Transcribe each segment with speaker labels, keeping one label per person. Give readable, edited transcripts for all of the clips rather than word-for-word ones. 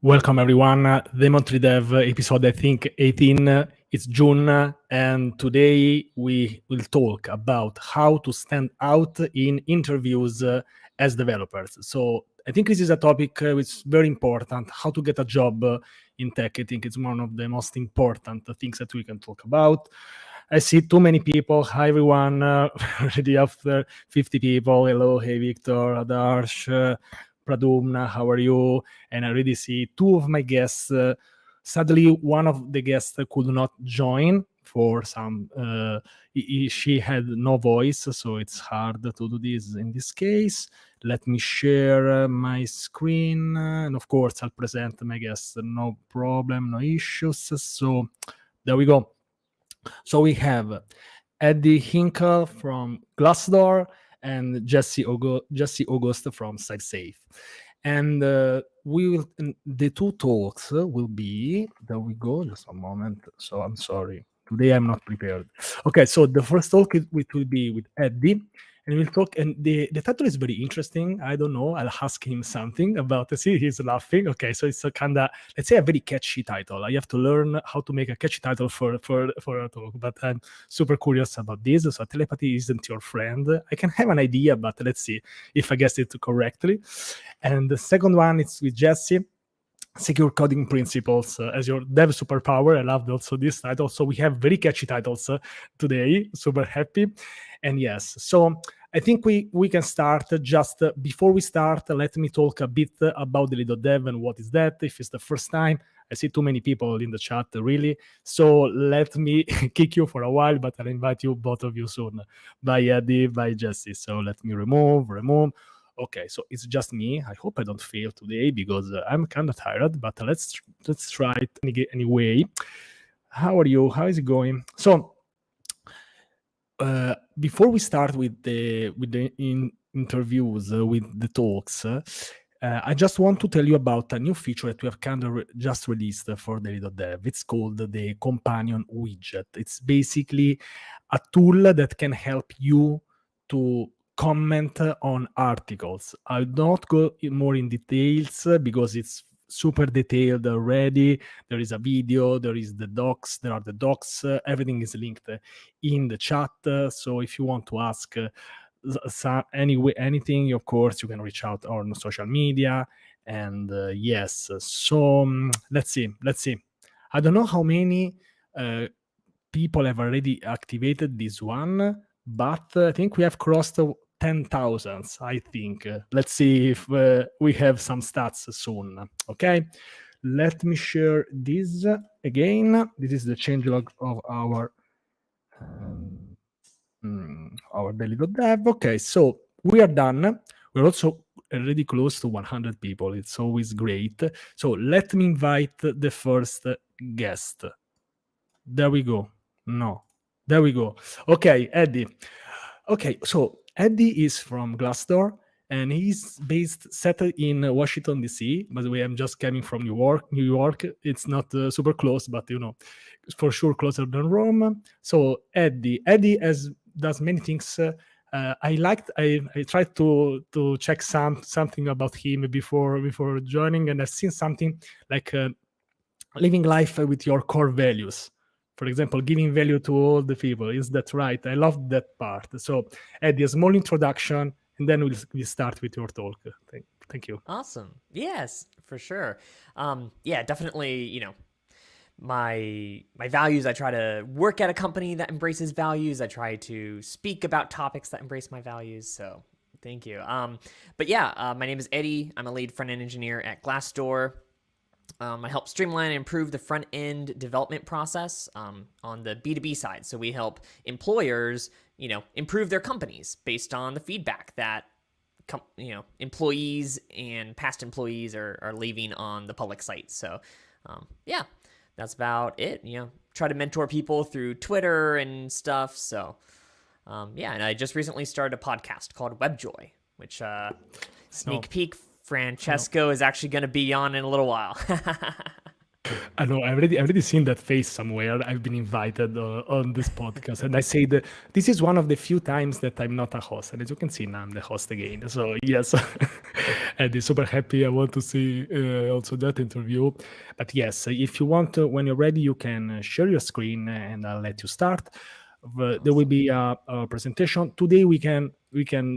Speaker 1: Welcome everyone. Daily Dev episode, I think 18. It's June, and today we will talk about how to stand out in interviews as developers. So I think this is a topic which is very important. How to get a job in tech. I think it's one of the most important things that we can talk about. I see too many people. Hi everyone. Already after 50 people. Hello, hey Victor, Adarsh. Pradumna, how are you? And I already see two of my guests. Sadly, one of the guests could not join for some. She had no voice, so it's hard to do this in this case. Let me share my screen, and of course, I'll present my guests. No problem, no issues. So there we go. So we have Eddie Hinkle from Glassdoor and Jessie Auguste from CybSafe. And the two talks will be, there we go, just a moment. So I'm sorry. Today I'm not prepared. Okay, so the first talk it will be with Eddie, and we'll talk. And the title is very interesting. I don't know. I'll ask him something about it. See, he's laughing. Okay, so it's a kind of, let's say, a very catchy title. I have to learn how to make a catchy title for a talk, but I'm super curious about this. So telepathy isn't your friend. I can have an idea, but let's see if I guessed it correctly. And the second one is with Jessie. Secure coding principles as your dev superpower. I loved also this title. So we have very catchy titles today. Super happy. And yes, so I think we can start. Just before we start, let me talk a bit about daily.dev and what is that. If it's the first time, I see too many people in the chat, really. So let me kick you for a while, but I'll invite you, both of you, soon. Bye, Eddie. Bye, Jessie. So let me remove. Okay, so it's just me. I hope I don't fail today because I'm kind of tired, but let's try it anyway. How are you? How is it going? So before we start with the interviews, with the talks, I just want to tell you about a new feature that we have kind of just released for daily.dev. It's called the Companion Widget. It's basically a tool that can help you to comment on articles. I'll not go more in details because it's super detailed already. There is a video, there are the docs, everything is linked in the chat. So if you want to ask anything, of course, you can reach out on social media. And yes, so let's see. I don't know how many people have already activated this one, but I think we have crossed 10,000, I think. Let's see if we have some stats soon. Okay, let me share this again. This is the changelog of our daily.dev. Okay, so we are done. We're also already close to 100 people. It's always great. So let me invite the first guest. There we go. There we go. Okay, Eddie. Okay, so Eddie is from Glassdoor, and he's settled in Washington, D.C. By the way, I'm just coming from New York. It's not super close, but, for sure closer than Rome. So Eddie does many things. I tried to check something about him before joining, and I've seen something like living life with your core values. For example, giving value to all the people. Is that right? I love that part. So, Eddie, a small introduction, and then we'll start with your talk. Thank you.
Speaker 2: Awesome. Yes, for sure. Yeah, definitely, my values, I try to work at a company that embraces values. I try to speak about topics that embrace my values. So thank you. But yeah, my name is Eddie. I'm a lead front-end engineer at Glassdoor. I help streamline and improve the front-end development process on the B2B side. So we help employers, improve their companies based on the feedback that employees and past employees are leaving on the public site. So yeah, that's about it. Try to mentor people through Twitter and stuff. So yeah, and I just recently started a podcast called WebJoy, which sneak peek, Francesco is actually going to be on in a little while.
Speaker 1: I know. I already seen that face somewhere. I've been invited on this podcast, and I said this is one of the few times that I'm not a host. And as you can see, now I'm the host again. So yes, and I'm super happy. I want to see also that interview. But yes, if you want, when you're ready, you can share your screen, and I'll let you start. There will
Speaker 2: Awesome.
Speaker 1: be a presentation today. We can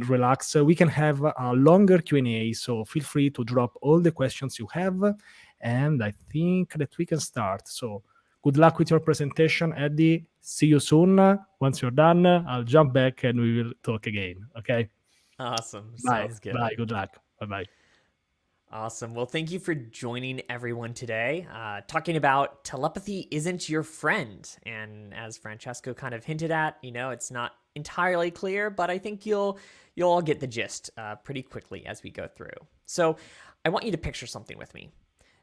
Speaker 1: relax. We can have a longer Q&A. So feel free to drop all the questions you have, and I think that we can start. So good luck with your presentation, Eddie. See you soon. Once you're done, I'll jump back and we will talk again. Okay.
Speaker 2: Awesome.
Speaker 1: Bye.
Speaker 2: Sounds good.
Speaker 1: Bye. Good luck. Bye bye.
Speaker 2: Awesome. Well, thank you for joining everyone today. Talking about telepathy isn't your friend. And as Francesco kind of hinted at, it's not entirely clear, but I think you'll all get the gist pretty quickly as we go through. So I want you to picture something with me.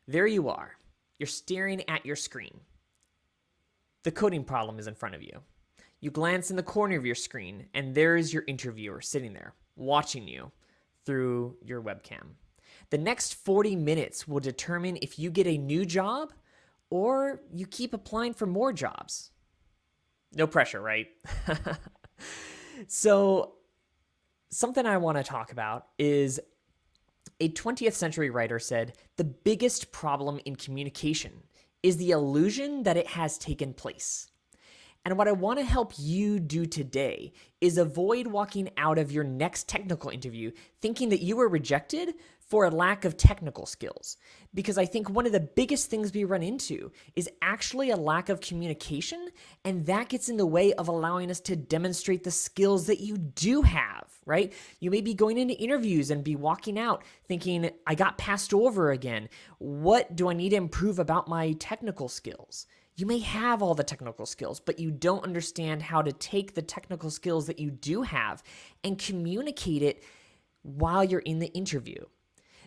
Speaker 2: There you are. You're staring at your screen. The coding problem is in front of you. You glance in the corner of your screen, and there's your interviewer sitting there, watching you through your webcam. The next 40 minutes will determine if you get a new job or you keep applying for more jobs. No pressure, right? So, something I want to talk about is a 20th century writer said, the biggest problem in communication is the illusion that it has taken place. And what I want to help you do today is avoid walking out of your next technical interview thinking that you were rejected for a lack of technical skills. Because I think one of the biggest things we run into is actually a lack of communication, and that gets in the way of allowing us to demonstrate the skills that you do have, right? You may be going into interviews and be walking out thinking, I got passed over again. What do I need to improve about my technical skills? You may have all the technical skills, but you don't understand how to take the technical skills that you do have and communicate it while you're in the interview.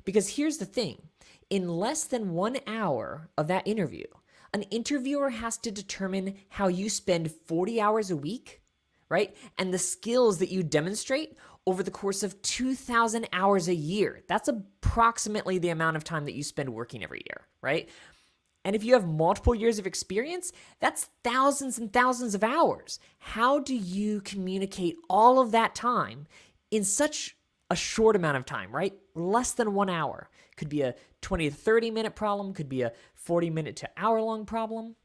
Speaker 2: Because here's the thing, in less than 1 hour of that interview, an interviewer has to determine how you spend 40 hours a week, right? And the skills that you demonstrate over the course of 2,000 hours a year. That's approximately the amount of time that you spend working every year, right? And if you have multiple years of experience, that's thousands and thousands of hours. How do you communicate all of that time in such a short amount of time, right? Less than 1 hour. Could be a 20 to 30 minute problem, could be a 40-minute to hour-long problem.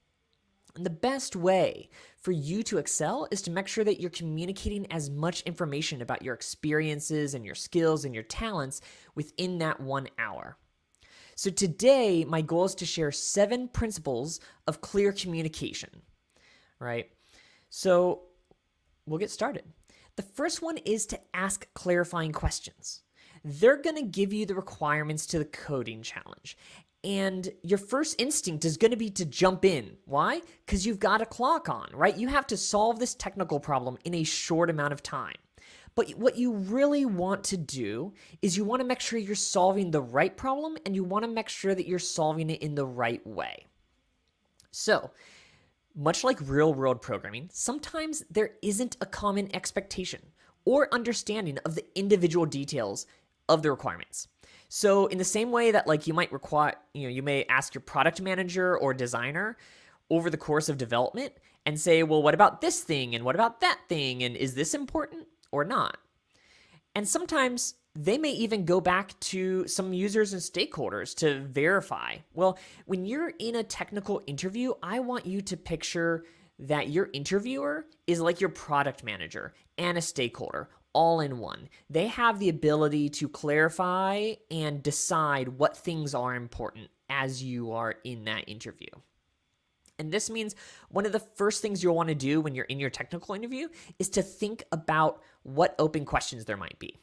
Speaker 2: And the best way for you to excel is to make sure that you're communicating as much information about your experiences and your skills and your talents within that 1 hour. So today, my goal is to share 7 principles of clear communication, right? So we'll get started. The first one is to ask clarifying questions. They're going to give you the requirements to the coding challenge. And your first instinct is going to be to jump in. Why? Because you've got a clock on, right? You have to solve this technical problem in a short amount of time. But what you really want to do is you want to make sure you're solving the right problem, and you want to make sure that you're solving it in the right way. So, much like real-world programming, sometimes there isn't a common expectation or understanding of the individual details of the requirements. So in the same way that you might require, you may ask your product manager or designer over the course of development and say, well, what about this thing? And what about that thing? And is this important or not? And sometimes they may even go back to some users and stakeholders to verify. Well, when you're in a technical interview, I want you to picture that your interviewer is like your product manager and a stakeholder all in one. They have the ability to clarify and decide what things are important as you are in that interview. And this means one of the first things you'll want to do when you're in your technical interview is to think about what open questions there might be.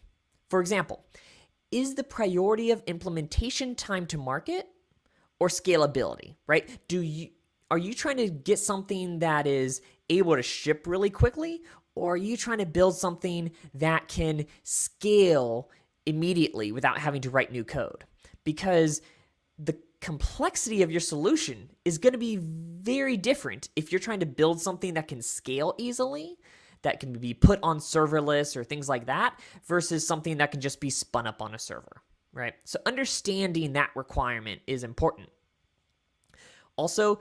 Speaker 2: For example, is the priority of implementation time to market or scalability, right? Are you trying to get something that is able to ship really quickly, or are you trying to build something that can scale immediately without having to write new code? Because the complexity of your solution is going to be very different if you're trying to build something that can scale easily, that can be put on serverless or things like that, versus something that can just be spun up on a server, right? So understanding that requirement is important. Also,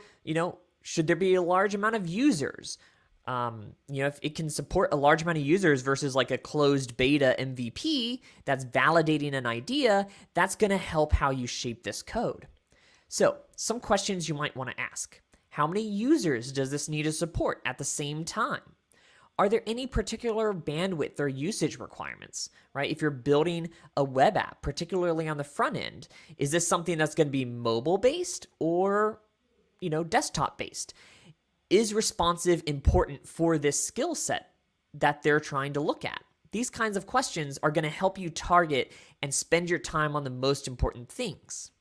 Speaker 2: should there be a large amount of users? If it can support a large amount of users versus like a closed beta MVP that's validating an idea, that's going to help how you shape this code. So some questions you might want to ask. How many users does this need to support at the same time? Are there any particular bandwidth or usage requirements, right? If you're building a web app, particularly on the front end, is this something that's going to be mobile-based or, desktop-based? Is responsive important for this skill set that they're trying to look at? These kinds of questions are going to help you target and spend your time on the most important things.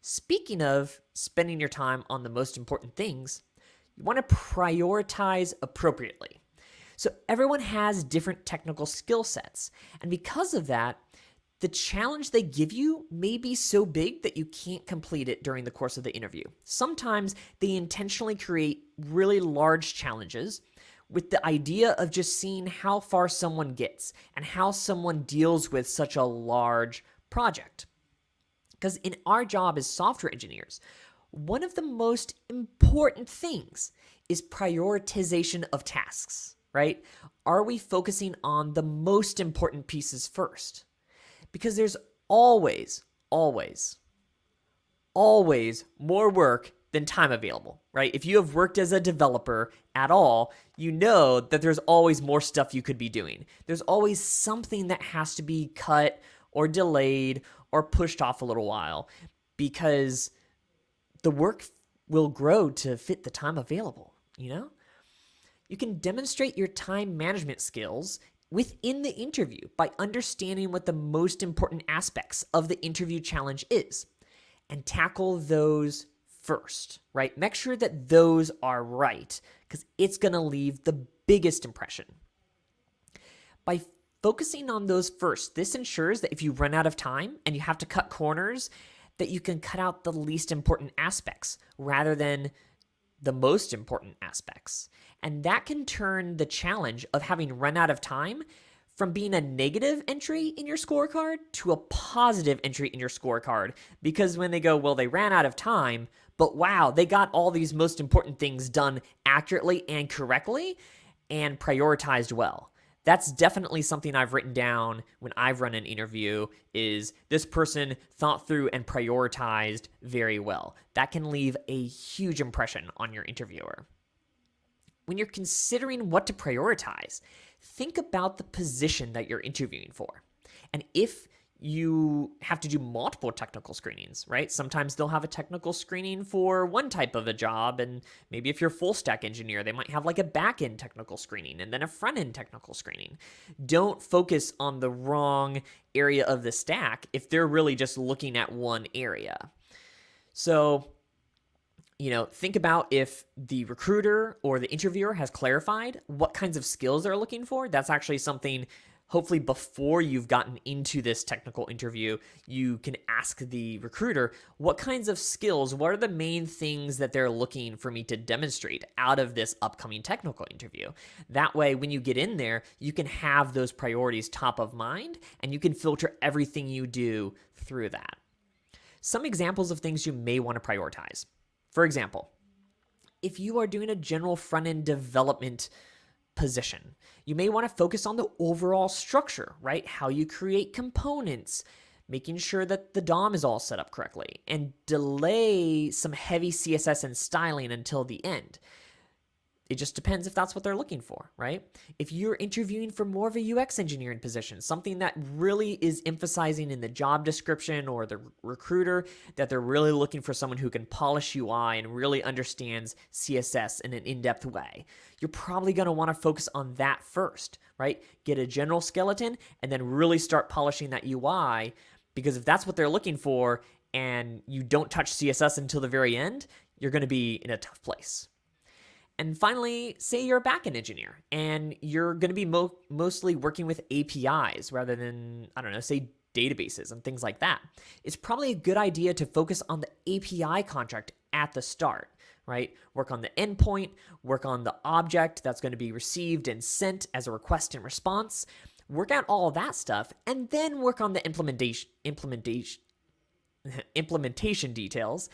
Speaker 2: Speaking of spending your time on the most important things, you want to prioritize appropriately. So everyone has different technical skill sets, and because of that, the challenge they give you may be so big that you can't complete it during the course of the interview. Sometimes they intentionally create really large challenges with the idea of just seeing how far someone gets and how someone deals with such a large project. Because in our job as software engineers, one of the most important things is prioritization of tasks, right? Are we focusing on the most important pieces first? Because there's always more work than time available, right? If you have worked as a developer at all, you know that there's always more stuff you could be doing. There's always something that has to be cut or delayed or pushed off a little while because the work will grow to fit the time available, You can demonstrate your time management skills within the interview by understanding what the most important aspects of the interview challenge is and tackle those first, right? Make sure that those are right because it's going to leave the biggest impression. By focusing on those first, this ensures that if you run out of time and you have to cut corners, that you can cut out the least important aspects rather than the most important aspects. And that can turn the challenge of having run out of time from being a negative entry in your scorecard to a positive entry in your scorecard. Because when they go, well, they ran out of time, but wow, they got all these most important things done accurately and correctly and prioritized well. That's definitely something I've written down when I've run an interview is this person thought through and prioritized very well. That can leave a huge impression on your interviewer. When you're considering what to prioritize, think about the position that you're interviewing for. And if you have to do multiple technical screenings, right? Sometimes they'll have a technical screening for one type of a job, and maybe if you're a full stack engineer, they might have like a back-end technical screening and then a front-end technical screening. Don't focus on the wrong area of the stack if they're really just looking at one area. So, think about if the recruiter or the interviewer has clarified what kinds of skills they're looking for. That's actually something hopefully before you've gotten into this technical interview, you can ask the recruiter, what kinds of skills, what are the main things that they're looking for me to demonstrate out of this upcoming technical interview? That way, when you get in there, you can have those priorities top of mind and you can filter everything you do through that. Some examples of things you may want to prioritize. For example, if you are doing a general front-end development position, you may want to focus on the overall structure, right? How you create components, making sure that the DOM is all set up correctly, and delay some heavy CSS and styling until the end. It just depends if that's what they're looking for, right? If you're interviewing for more of a UX engineering position, something that really is emphasizing in the job description or the recruiter that they're really looking for someone who can polish UI and really understands CSS in an in-depth way, you're probably going to want to focus on that first, right? Get a general skeleton and then really start polishing that UI, because if that's what they're looking for and you don't touch CSS until the very end, you're going to be in a tough place. And finally, say you're a backend engineer and you're going to be mostly working with APIs rather than, say databases and things like that. It's probably a good idea to focus on the API contract at the start, right? Work on the endpoint, work on the object that's going to be received and sent as a request and response, work out all of that stuff, and then work on the implementation details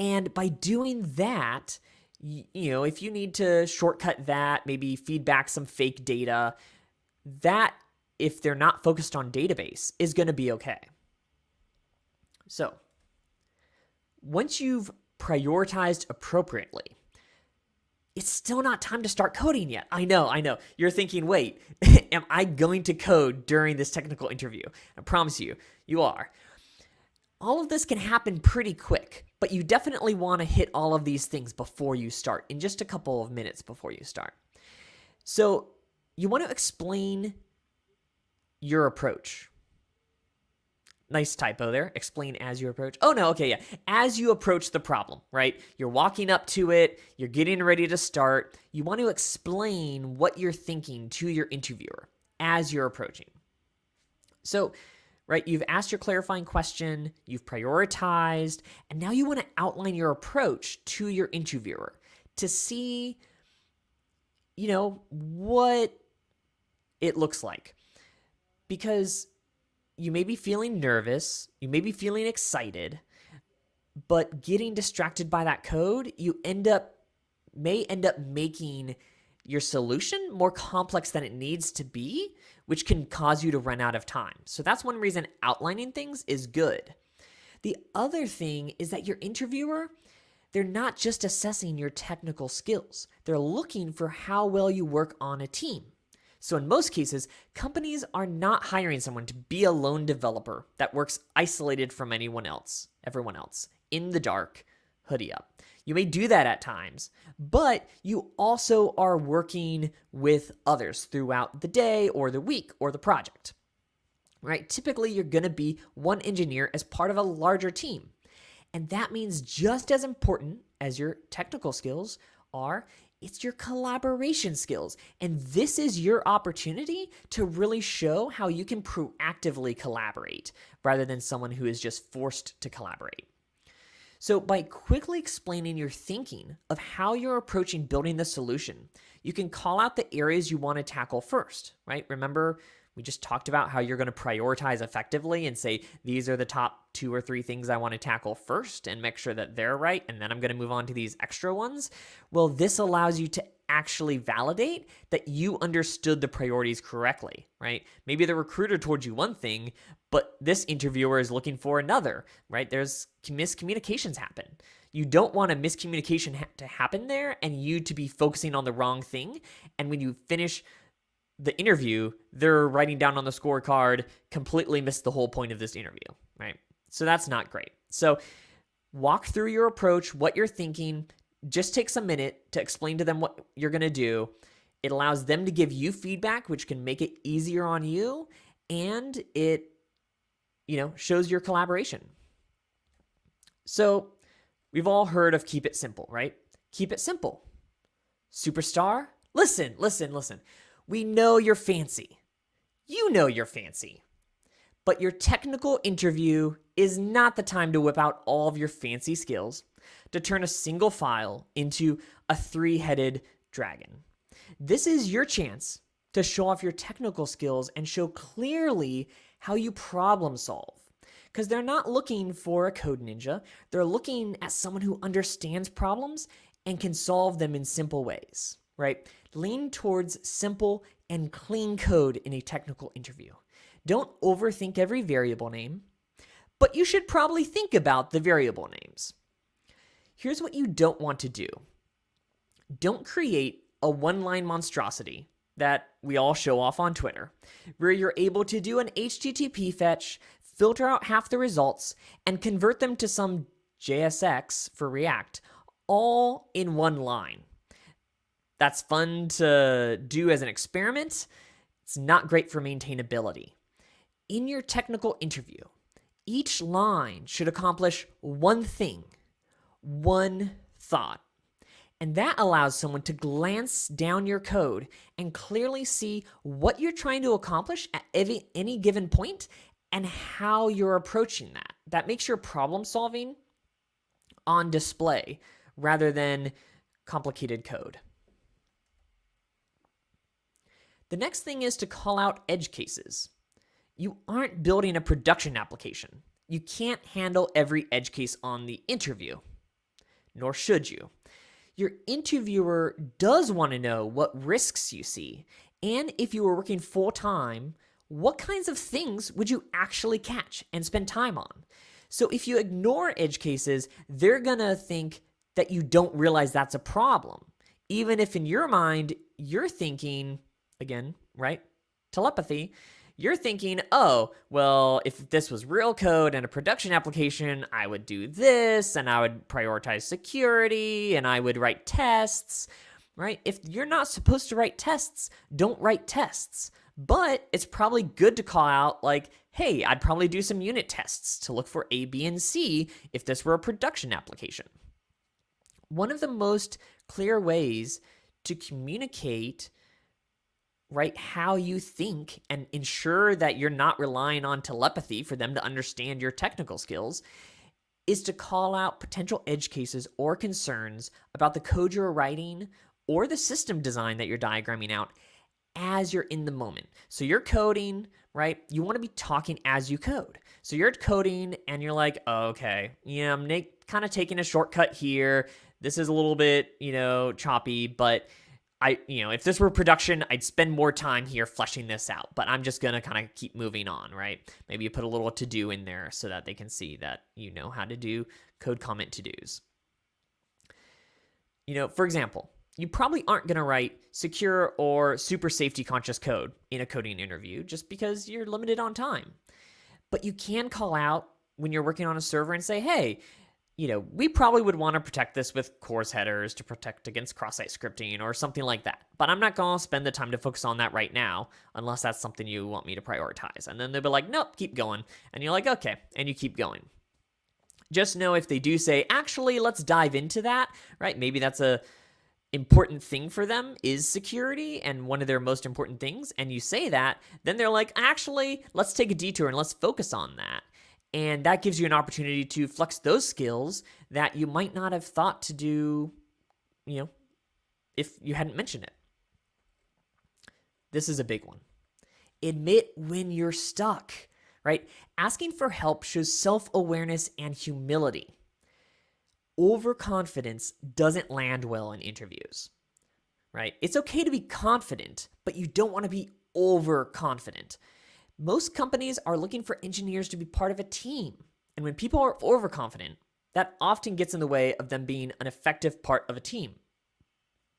Speaker 2: And by doing that, if you need to shortcut that, maybe feedback some fake data, that, if they're not focused on database, is going to be okay. So once you've prioritized appropriately, it's still not time to start coding yet. I know. You're thinking, wait, am I going to code during this technical interview? I promise you, you are. All of this can happen pretty quick, but you definitely want to hit all of these things before you start, in just a couple of minutes before you start. So you want to explain your approach. Nice typo there. Explain as you approach. Oh, no. Okay, yeah. As you approach the problem, right? You're walking up to it. You're getting ready to start. You want to explain what you're thinking to your interviewer as you're approaching. So, right, you've asked your clarifying question, you've prioritized, and now you want to outline your approach to your interviewer to see, what it looks like. Because you may be feeling nervous, you may be feeling excited, but getting distracted by that code, you may end up making your solution more complex than it needs to be, which can cause you to run out of time. So that's one reason outlining things is good. The other thing is that your interviewer, they're not just assessing your technical skills. They're looking for how well you work on a team. So in most cases, companies are not hiring someone to be a lone developer that works isolated from everyone else, in the dark, hoodie up. You may do that at times, but you also are working with others throughout the day or the week or the project, right? Typically, you're going to be one engineer as part of a larger team. And that means just as important as your technical skills are, it's your collaboration skills. And this is your opportunity to really show how you can proactively collaborate rather than someone who is just forced to collaborate. So by quickly explaining your thinking of how you're approaching building the solution, you can call out the areas you want to tackle first, right? Remember, we just talked about how you're going to prioritize effectively and say, these are the top 2 or 3 things I want to tackle first and make sure that they're right, and then I'm going to move on to these extra ones. Well, this allows you to actually validate that you understood the priorities correctly, right? Maybe the recruiter told you one thing, but this interviewer is looking for another, right? There's miscommunications happen. You don't want a miscommunication to happen there and you to be focusing on the wrong thing. And when you finish the interview, they're writing down on the scorecard, completely missed the whole point of this interview, right? So that's not great. So walk through your approach, what you're thinking. Just takes a minute to explain to them what you're going to do. It allows them to give you feedback, which can make it easier on you, and it, shows your collaboration. So we've all heard of keep it simple, right? Keep it simple. Superstar, listen. We know you're fancy. You know you're fancy. But your technical interview is not the time to whip out all of your fancy skills to turn a single file into a 3-headed dragon. This is your chance to show off your technical skills and show clearly how you problem solve. Because they're not looking for a code ninja. They're looking at someone who understands problems and can solve them in simple ways, right? Lean towards simple and clean code in a technical interview. Don't overthink every variable name, but you should probably think about the variable names. Here's what you don't want to do. Don't create a one-line monstrosity that we all show off on Twitter, where you're able to do an HTTP fetch, filter out half the results, and convert them to some JSX for React, all in one line. That's fun to do as an experiment. It's not great for maintainability. In your technical interview, each line should accomplish one thing, one thought. And that allows someone to glance down your code and clearly see what you're trying to accomplish at any given point and how you're approaching that. That makes your problem solving on display rather than complicated code. The next thing is to call out edge cases. You aren't building a production application. You can't handle every edge case on the interview. nor should you. Your interviewer does want to know what risks you see, and if you were working full-time, what kinds of things would you actually catch and spend time on? So if you ignore edge cases, they're going to think that you don't realize that's a problem, even if in your mind you're thinking, again, right? Telepathy. You're thinking, oh, well, if this was real code and a production application, I would do this, and I would prioritize security, and I would write tests, right? If you're not supposed to write tests, don't write tests. But it's probably good to call out, like, hey, I'd probably do some unit tests to look for A, B, and C if this were a production application. One of the most clear ways to communicate, right, how you think and ensure that you're not relying on telepathy for them to understand your technical skills is to call out potential edge cases or concerns about the code you're writing or the system design that you're diagramming out as you're in the moment. So you're coding, right? You want to be talking as you code. So you're coding and you're like, oh, okay, I'm kind of taking a shortcut here. This is a little bit, choppy, but if this were production, I'd spend more time here fleshing this out, but I'm just going to kind of keep moving on, right? Maybe you put a little to-do in there so that they can see that you know how to do code comment to-dos. For example, you probably aren't going to write secure or super safety conscious code in a coding interview just because you're limited on time. But you can call out when you're working on a server and say, hey, we probably would want to protect this with CORS headers to protect against cross-site scripting or something like that. But I'm not going to spend the time to focus on that right now unless that's something you want me to prioritize. And then they'll be like, nope, keep going. And you're like, okay, and you keep going. Just know if they do say, actually, let's dive into that, right? Maybe that's a important thing for them is security and one of their most important things. And you say that, then they're like, actually, let's take a detour and let's focus on that. And that gives you an opportunity to flex those skills that you might not have thought to do, if you hadn't mentioned it. This is a big one. Admit when you're stuck, right? Asking for help shows self-awareness and humility. Overconfidence doesn't land well in interviews, right? It's okay to be confident, but you don't want to be overconfident. Most companies are looking for engineers to be part of a team. And when people are overconfident, that often gets in the way of them being an effective part of a team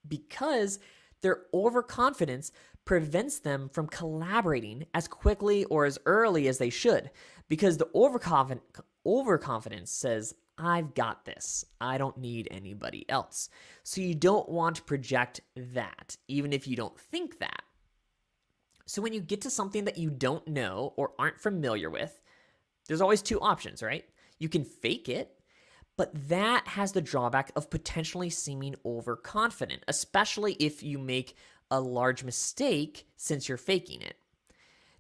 Speaker 2: because their overconfidence prevents them from collaborating as quickly or as early as they should because the overconfidence says, I've got this. I don't need anybody else. So you don't want to project that, even if you don't think that. So when you get to something that you don't know or aren't familiar with, there's always two options, right? You can fake it, but that has the drawback of potentially seeming overconfident, especially if you make a large mistake since you're faking it.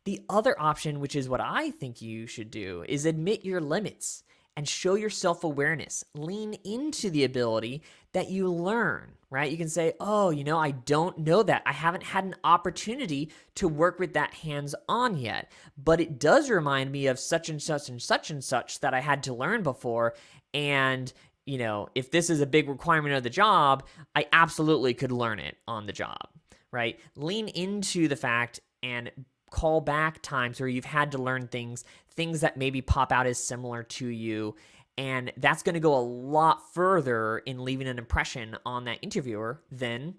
Speaker 2: The other option, which is what I think you should do, is admit your limits and show your self-awareness. Lean into the ability that you learn, right? You can say, oh, I don't know that. I haven't had an opportunity to work with that hands-on yet, but it does remind me of such and such and such and such that I had to learn before. And, if this is a big requirement of the job, I absolutely could learn it on the job, right? Lean into the fact and call back times where you've had to learn things that maybe pop out as similar to you. And that's going to go a lot further in leaving an impression on that interviewer than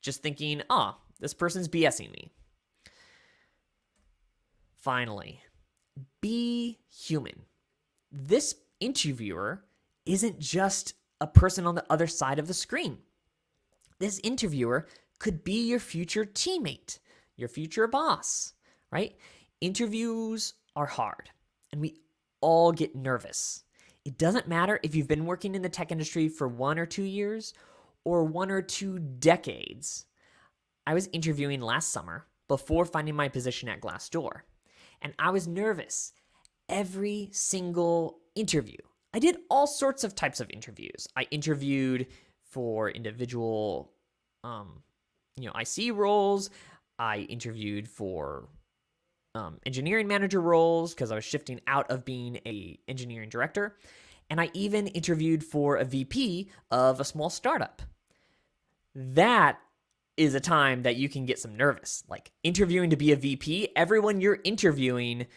Speaker 2: just thinking, oh, this person's BSing me. Finally, be human. This interviewer isn't just a person on the other side of the screen. This interviewer could be your future teammate, your future boss, right? Interviews are hard, and we all get nervous. It doesn't matter if you've been working in the tech industry for 1 or 2 years or 1 or 2 decades. I was interviewing last summer before finding my position at Glassdoor, and I was nervous every single interview. I did all sorts of types of interviews. I interviewed for individual, IC roles. I interviewed for engineering manager roles because I was shifting out of being a engineering director. And I even interviewed for a VP of a small startup. That is a time that you can get some nervous. Like interviewing to be a VP, everyone you're interviewing,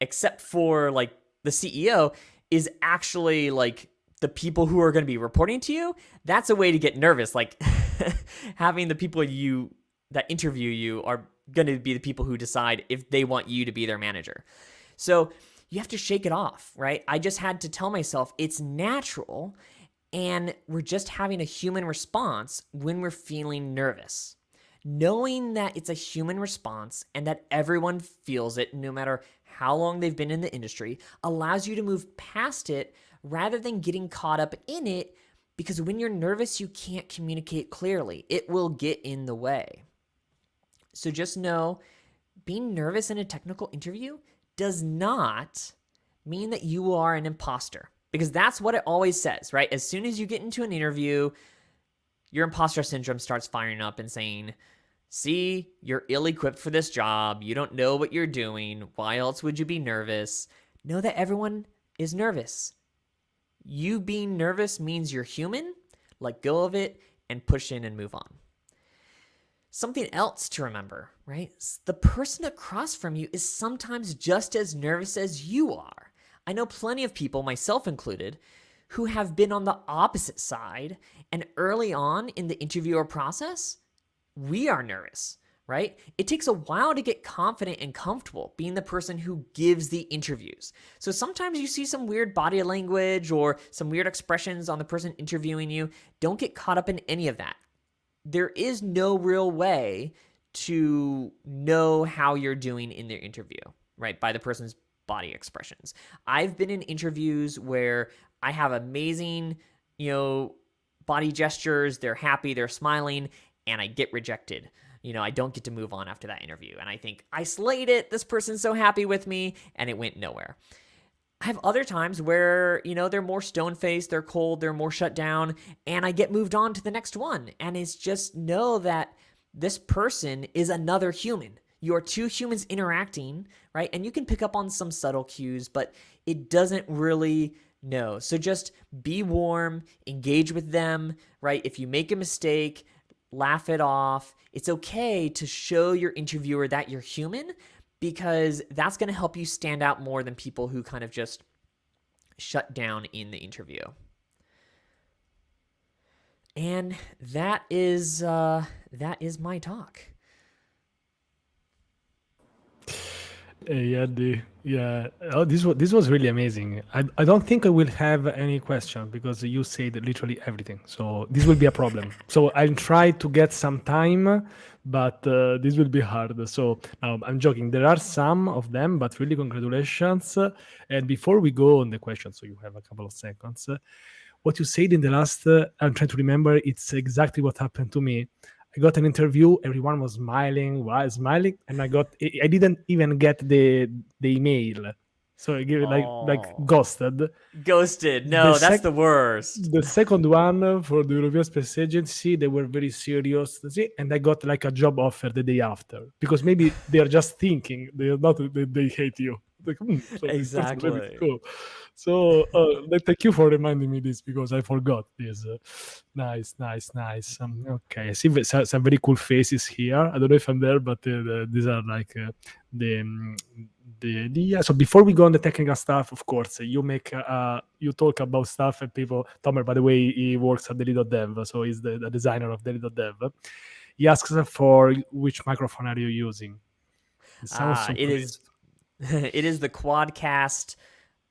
Speaker 2: except for like the CEO, is actually like the people who are going to be reporting to you. That's a way to get nervous. Like having the people that interview you are going to be the people who decide if they want you to be their manager. So you have to shake it off, right? I just had to tell myself it's natural, and we're just having a human response when we're feeling nervous. Knowing that it's a human response and that everyone feels it no matter how long they've been in the industry allows you to move past it rather than getting caught up in it, because when you're nervous, you can't communicate clearly. It will get in the way. So just know, being nervous in a technical interview does not mean that you are an imposter, because that's what it always says, right? As soon as you get into an interview, your imposter syndrome starts firing up and saying, see, you're ill-equipped for this job. You don't know what you're doing. Why else would you be nervous? Know that everyone is nervous. You being nervous means you're human. Let go of it and push in and move on. Something else to remember, right? The person across from you is sometimes just as nervous as you are. I know plenty of people, myself included, who have been on the opposite side, and early on in the interviewer process, we are nervous, right? It takes a while to get confident and comfortable being the person who gives the interviews. So sometimes you see some weird body language or some weird expressions on the person interviewing you. Don't get caught up in any of that. There is no real way to know how you're doing in their interview, right? By the person's body expressions. I've been in interviews where I have amazing, body gestures. They're happy, they're smiling, and I get rejected. I don't get to move on after that interview. And I think, I slayed it. This person's so happy with me, and it went nowhere. I have other times where, they're more stone-faced, they're cold, they're more shut down, and I get moved on to the next one. And it's just know that this person is another human. You are two humans interacting, right? And you can pick up on some subtle cues, but it doesn't really know. So just be warm, engage with them, right? If you make a mistake, laugh it off. It's okay to show your interviewer that you're human, because that's going to help you stand out more than people who kind of just shut down in the interview. And that is my talk.
Speaker 1: This was really amazing. I don't think I will have any question because you said literally everything. So this will be a problem. So I'll try to get some time, but this will be hard. So now I'm joking. There are some of them, but really congratulations. And before we go on the question, so you have a couple of seconds. What you said in the last, I'm trying to remember. It's exactly what happened to me. I got an interview. Everyone was smiling, and I didn't even get the email. So I gave it like ghosted.
Speaker 2: Ghosted. No, that's the worst.
Speaker 1: The second one for the European Space Agency, they were very serious, and I got like a job offer the day after, because maybe they are just thinking they hate you. Like, so
Speaker 2: exactly.
Speaker 1: Really cool. So thank you for reminding me this, because I forgot this. Nice. Okay, I see some very cool faces here. I don't know if I'm there, but these are like the So before we go on the technical stuff, of course, you talk about stuff, and people. Tomer, by the way, he works at daily.dev, so he's the designer of daily.dev. He asks for which microphone are you using.
Speaker 2: It is the Quadcast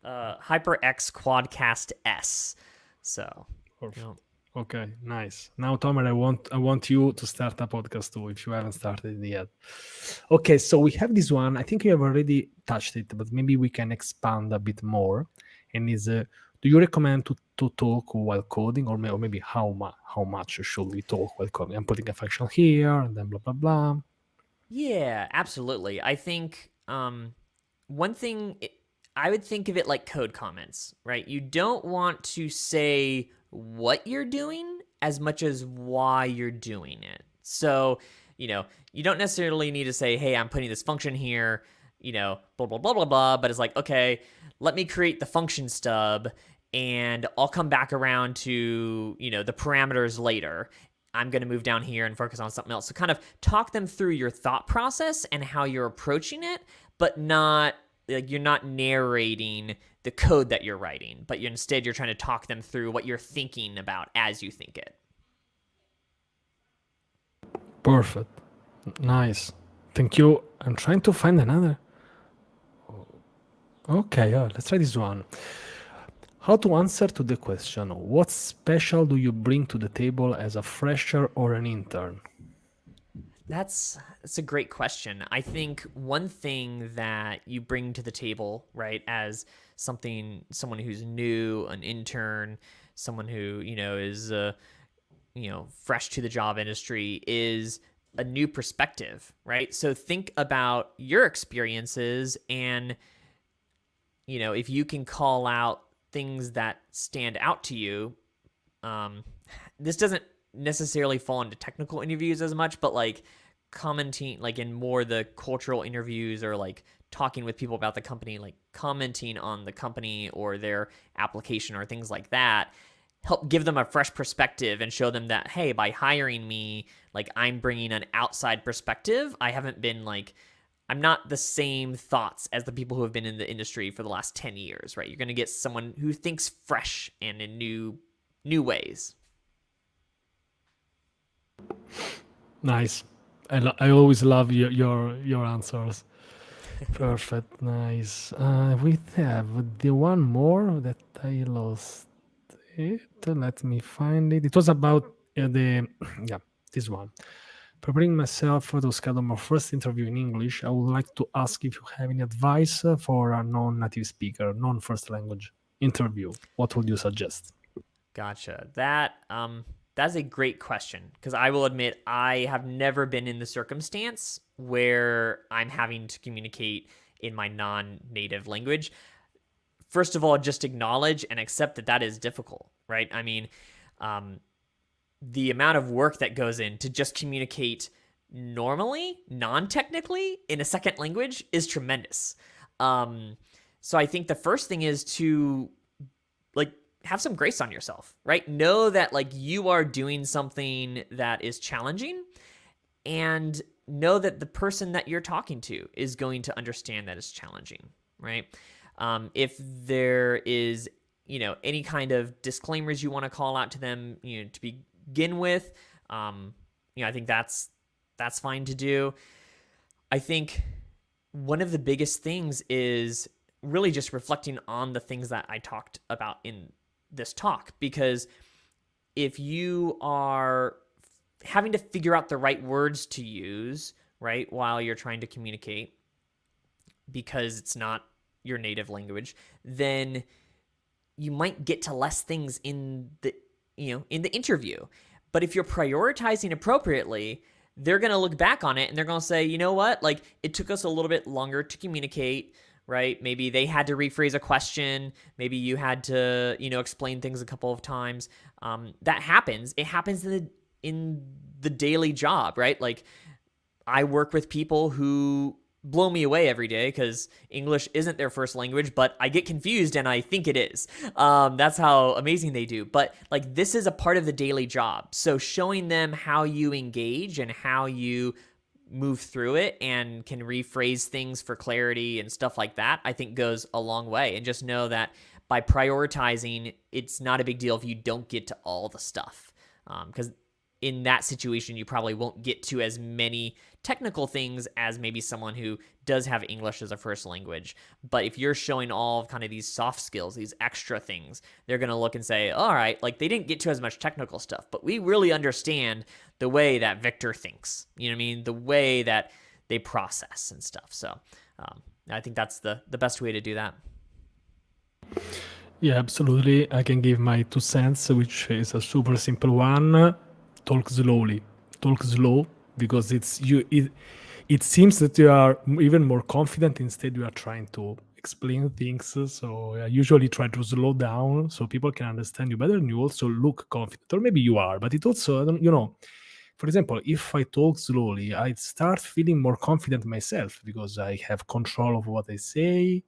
Speaker 2: HyperX Quadcast S. So,
Speaker 1: okay, nice. Now, Tomer, I want you to start a podcast too, if you haven't started it yet. Okay, so we have this one. I think you have already touched it, but maybe we can expand a bit more. And do you recommend to talk while coding, or maybe how much should we talk while coding? I'm putting a function here, and then blah blah blah.
Speaker 2: Yeah, absolutely. I think one thing, I would think of it like code comments, right? You don't want to say what you're doing as much as why you're doing it. So, you don't necessarily need to say, hey, I'm putting this function here, blah, blah, blah, blah, blah. But it's like, okay, let me create the function stub and I'll come back around to, the parameters later. I'm going to move down here and focus on something else. So kind of talk them through your thought process and how you're approaching it, but not like you're not narrating the code that you're writing, but instead you're trying to talk them through what you're thinking about as you think it.
Speaker 1: Perfect. Nice. Thank you. I'm trying to find another. Okay, let's try this one. How to answer to the question, what special do you bring to the table as a fresher or an intern?
Speaker 2: That's a great question. I think one thing that you bring to the table, right, as someone who's new, an intern, someone who, is fresh to the job industry, is a new perspective, right? So think about your experiences, and if you can call out things that stand out to you. This doesn't necessarily fall into technical interviews as much, but like commenting, like in more the cultural interviews, or like talking with people about the company, like commenting on the company or their application or things like that, help give them a fresh perspective and show them that, hey, by hiring me, like I'm bringing an outside perspective. I'm not the same thoughts as the people who have been in the industry for the last 10 years, right? You're going to get someone who thinks fresh and in new ways.
Speaker 1: Nice. I always love your answers. Perfect. Nice. We have the one more that I lost it. Let me find it. It was about this one. Preparing myself to schedule my first interview in English, I would like to ask if you have any advice for a non-native speaker, non-first language interview. What would you suggest?
Speaker 2: Gotcha. That's a great question, because I will admit I have never been in the circumstance where I'm having to communicate in my non-native language. First of all, just acknowledge and accept that is difficult, right? I mean, the amount of work that goes into just communicate normally, non-technically, in a second language is tremendous. So I think the first thing is to have some grace on yourself, right? Know that you are doing something that is challenging, and know that the person that you're talking to is going to understand that it's challenging, right? If there is, any kind of disclaimers you want to call out to them, to begin with, I think that's fine to do. I think one of the biggest things is really just reflecting on the things that I talked about in this talk, because if you are having to figure out the right words to use, right, while you're trying to communicate, because it's not your native language, then you might get to less things in the interview. But if you're prioritizing appropriately, they're going to look back on it and they're going to say, you know what, it took us a little bit longer to communicate, right? Maybe they had to rephrase a question. Maybe you had to, explain things a couple of times. That happens. It happens in the daily job, right? I work with people who blow me away every day because English isn't their first language, but I get confused and I think it is. That's how amazing they do. But this is a part of the daily job. So showing them how you engage and how you move through it and can rephrase things for clarity and stuff like that, I think goes a long way. And just know that by prioritizing, it's not a big deal if you don't get to all the stuff. Because in that situation, you probably won't get to as many technical things as maybe someone who does have English as a first language. But if you're showing all of kind of these soft skills, these extra things, they're going to look and say, all right, they didn't get to as much technical stuff, but we really understand the way that Victor thinks, you know what I mean? The way that they process and stuff. So I think that's the best way to do that.
Speaker 1: Yeah, absolutely. I can give my 2 cents, which is a super simple one. Talk slowly. Talk slow, because it seems that you are even more confident. Instead, you are trying to explain things. So I usually try to slow down so people can understand you better, and you also look confident. Or maybe you are, but it also, for example, if I talk slowly, I start feeling more confident myself because I have control of what I say.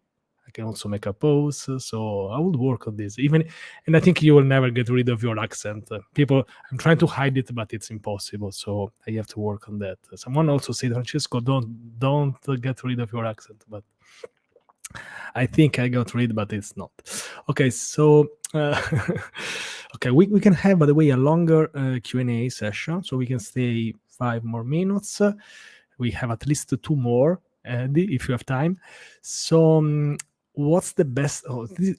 Speaker 1: I can also make a pause. So I would work on this. And I think you will never get rid of your accent. I'm trying to hide it, but it's impossible. So I have to work on that. Someone also said, Francesco, don't get rid of your accent. But I think I got rid, but it's not. Okay, so okay, we can have, by the way, a longer Q&A session, so we can stay 5 more minutes. We have at least 2 more, Andy, if you have time. So what's the best,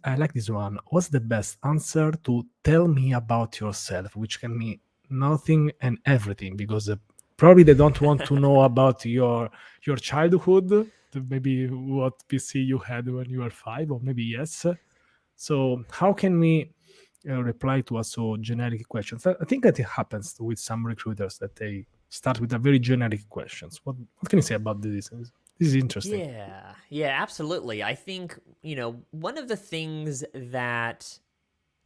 Speaker 1: I like this one. What's the best answer to tell me about yourself, which can mean nothing and everything, because probably they don't want to know about your childhood, maybe what PC you had when you were 5, or maybe yes. So how can we reply to a so generic questions? I think that it happens with some recruiters that they start with a very generic questions. What can you say about this? This is interesting.
Speaker 2: Yeah, absolutely. I think, one of the things that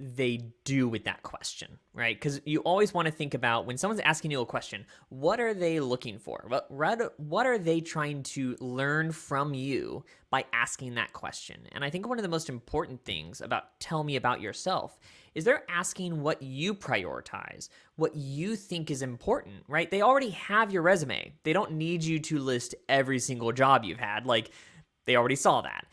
Speaker 2: they do with that question, right? Because you always want to think about when someone's asking you a question, what are they looking for? What are they trying to learn from you by asking that question? And I think one of the most important things about tell me about yourself is they're asking what you prioritize, what you think is important, right? They already have your resume. They don't need you to list every single job you've had. Like, they already saw that.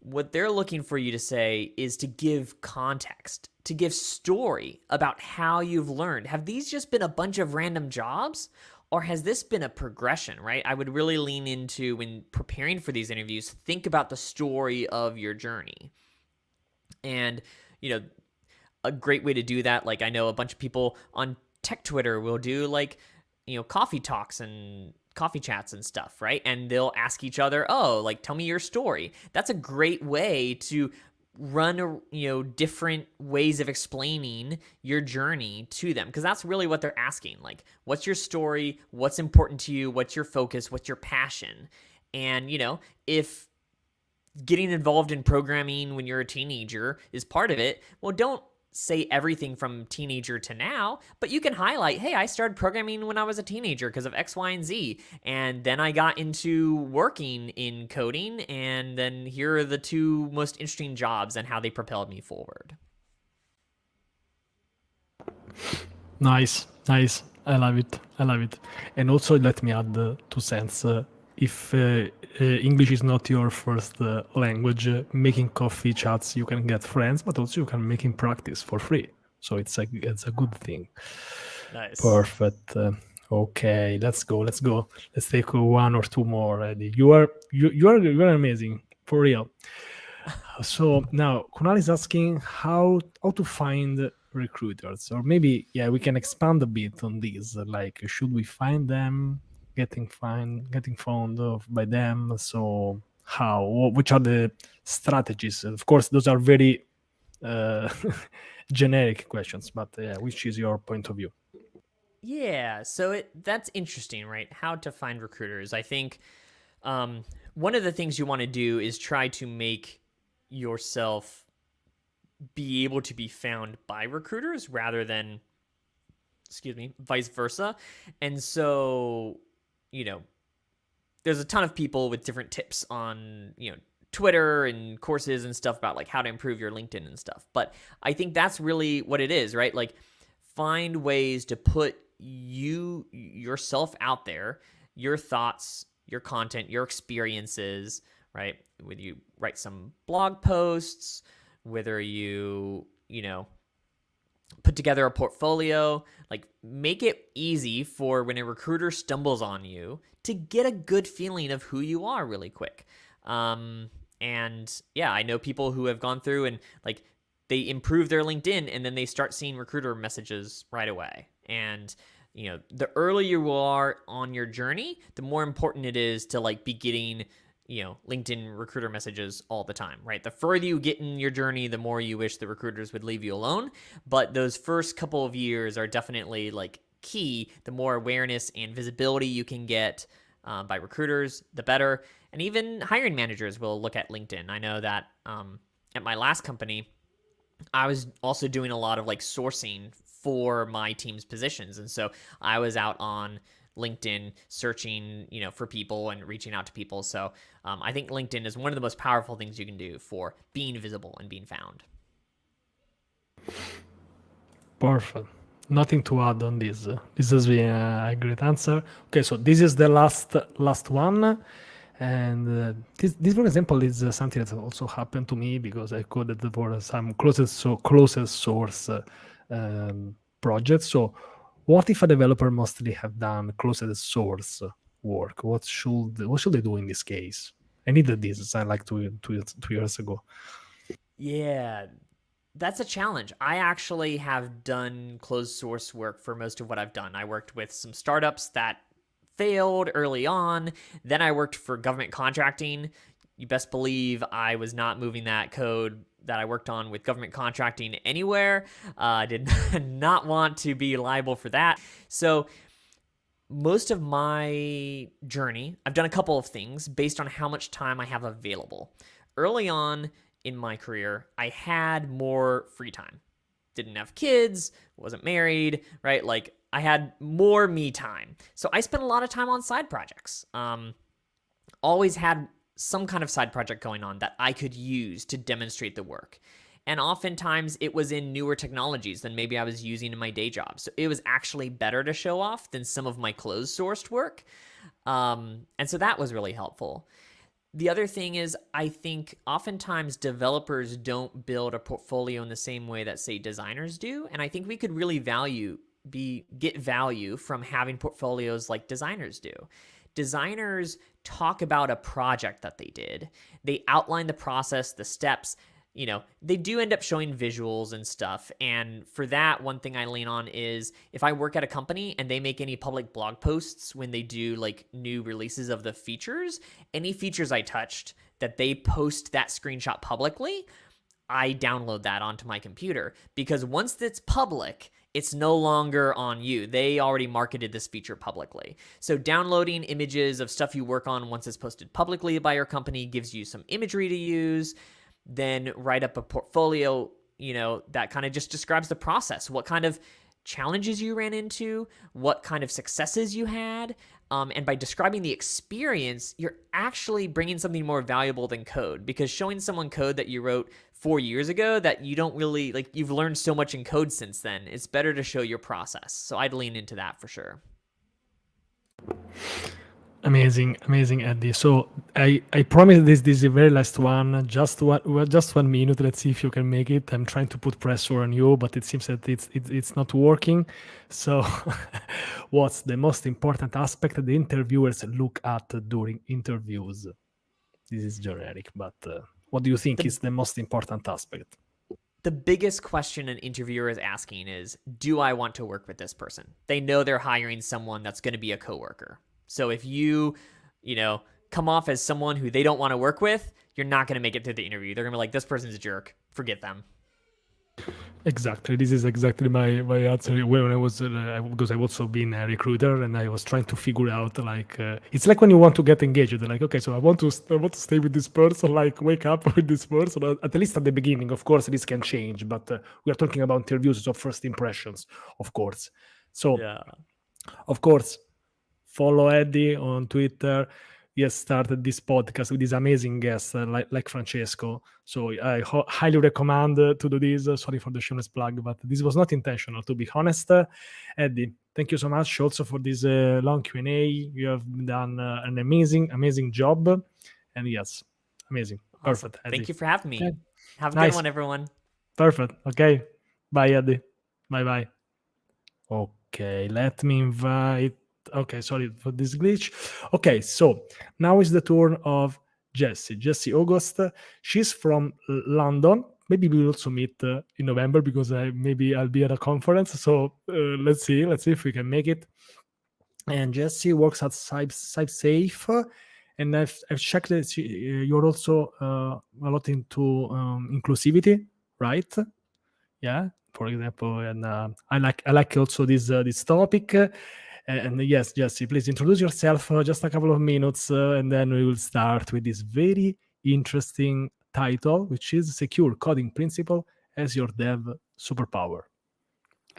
Speaker 2: What they're looking for you to say is to give context, to give story about how you've learned. Have these just been a bunch of random jobs, or has this been a progression, right? I would really lean into, when preparing for these interviews, think about the story of your journey. And, a great way to do that, like, I know a bunch of people on tech Twitter will do coffee talks and coffee chats and stuff, right? And they'll ask each other, tell me your story. That's a great way to run, different ways of explaining your journey to them, because that's really what they're asking. Like, what's your story? What's important to you? What's your focus? What's your passion? And, if getting involved in programming when you're a teenager is part of it, well, don't say everything from teenager to now, but you can highlight, hey, I started programming when I was a teenager because of X, Y, and Z. And then I got into working in coding, and then here are the 2 most interesting jobs and how they propelled me forward.
Speaker 1: Nice. I love it. And also, let me add 2 cents. If English is not your first language, making coffee chats, you can get friends, but also you can make in practice for free. So it's a good thing.
Speaker 2: Nice.
Speaker 1: Perfect. Okay, let's go. Let's take 1 or 2 more. Eddie. You are amazing, for real. So now Kunal is asking how to find recruiters, or maybe we can expand a bit on this. Like, should we find them? Getting found of by them. So which are the strategies? Of course, those are very generic questions, but which is your point of view?
Speaker 2: Yeah, so that's interesting, right? How to find recruiters. I think one of the things you want to do is try to make yourself be able to be found by recruiters rather than, vice versa. And so, there's a ton of people with different tips on, Twitter and courses and stuff about like how to improve your LinkedIn and stuff. But I think that's really what it is, right? Like, find ways to put yourself out there, your thoughts, your content, your experiences, right? Whether you write some blog posts, whether you, put together a portfolio, like, make it easy for when a recruiter stumbles on you to get a good feeling of who you are really quick. And yeah, I know people who have gone through and like they improve their LinkedIn and then they start seeing recruiter messages right away. And the earlier you are on your journey, the more important it is to like be getting LinkedIn recruiter messages all the time, right? The further you get in your journey, the more you wish the recruiters would leave you alone. But those first couple of years are definitely like key. The more awareness and visibility you can get by recruiters, the better. And even hiring managers will look at LinkedIn. I know that at my last company, I was also doing a lot of like sourcing for my team's positions. And so I was out on LinkedIn searching, for people and reaching out to people. So I think LinkedIn is one of the most powerful things you can do for being visible and being found.
Speaker 1: Perfect. Nothing to add on this. This has been a great answer. Okay, so this is the last one. And this, for example, is something that also happened to me because I coded for some closest source projects. So what if a developer mostly have done closest source work? What should they do in this case? I needed this like two years ago.
Speaker 2: Yeah, that's a challenge. I actually have done closed source work for most of what I've done. I worked with some startups that failed early on. Then I worked for government contracting. You best believe I was not moving that code that I worked on with government contracting anywhere. I did not want to be liable for that. So most of my journey, I've done a couple of things based on how much time I have available. Early on in my career, I had more free time. Didn't have kids, wasn't married, right? Like I had more me time. So I spent a lot of time on side projects. Always had some kind of side project going on that I could use to demonstrate the work. And oftentimes it was in newer technologies than maybe I was using in my day job. So it was actually better to show off than some of my closed sourced work. And so that was really helpful. The other thing is, I think oftentimes developers don't build a portfolio in the same way that, say, designers do. And I think we could really get value from having portfolios like designers do. Designers talk about a project that they did. They outline the process, the steps. They do end up showing visuals and stuff. And for that, one thing I lean on is if I work at a company and they make any public blog posts when they do like new releases of the features, any features I touched that they post that screenshot publicly, I download that onto my computer, because once it's public, it's no longer on you. They already marketed this feature publicly. So downloading images of stuff you work on once it's posted publicly by your company gives you some imagery to use. Then write up a portfolio, that kind of just describes the process, what kind of challenges you ran into, what kind of successes you had. And by describing the experience, you're actually bringing something more valuable than code, because showing someone code that you wrote 4 years ago that you don't really like, you've learned so much in code since then, it's better to show your process. So I'd lean into that for sure.
Speaker 1: Amazing, Eddie. So I promise this is the very last one. Just 1 minute. Let's see if you can make it. I'm trying to put pressure on you, but it seems that it's not working. So, what's the most important aspect the interviewers look at during interviews? This is generic, but what do you think is the most important aspect?
Speaker 2: The biggest question an interviewer is asking is, do I want to work with this person? They know they're hiring someone that's going to be a coworker. So if you come off as someone who they don't want to work with, you're not going to make it through the interview. They're going to be like, this person's a jerk. Forget them.
Speaker 1: Exactly. This is exactly my answer when I was because I've also been a recruiter and I was trying to figure out it's like when you want to get engaged. They're like, okay, so I want to stay with this person, like wake up with this person. At least at the beginning, of course, this can change, but we are talking about interviews, so first impressions, of course. So, yeah. Of course, follow Eddie on Twitter. He has started this podcast with this amazing guest like Francesco. So I highly recommend to do this. Sorry for the shameless plug, but this was not intentional, to be honest. Eddie, thank you so much also for this long Q&A. You have done an amazing job. And yes, amazing.
Speaker 2: Awesome.
Speaker 1: Perfect, Eddie.
Speaker 2: Thank you for having me. Okay. Have a good one, everyone.
Speaker 1: Perfect. Okay. Bye, Eddie. Bye-bye. Okay, let me invite... Okay, sorry for this glitch. Okay, so now is the turn of Jessie Auguste. She's from London. Maybe we'll also meet in November because maybe I'll be at a conference. So let's see if we can make it. And Jessie works at CybSafe. And I've checked that you're also a lot into inclusivity, right? Yeah, for example. And I like also this topic. And yes, Jessie, please introduce yourself for just a couple of minutes, and then we will start with this very interesting title, which is Secure Coding Principle as Your Dev Superpower.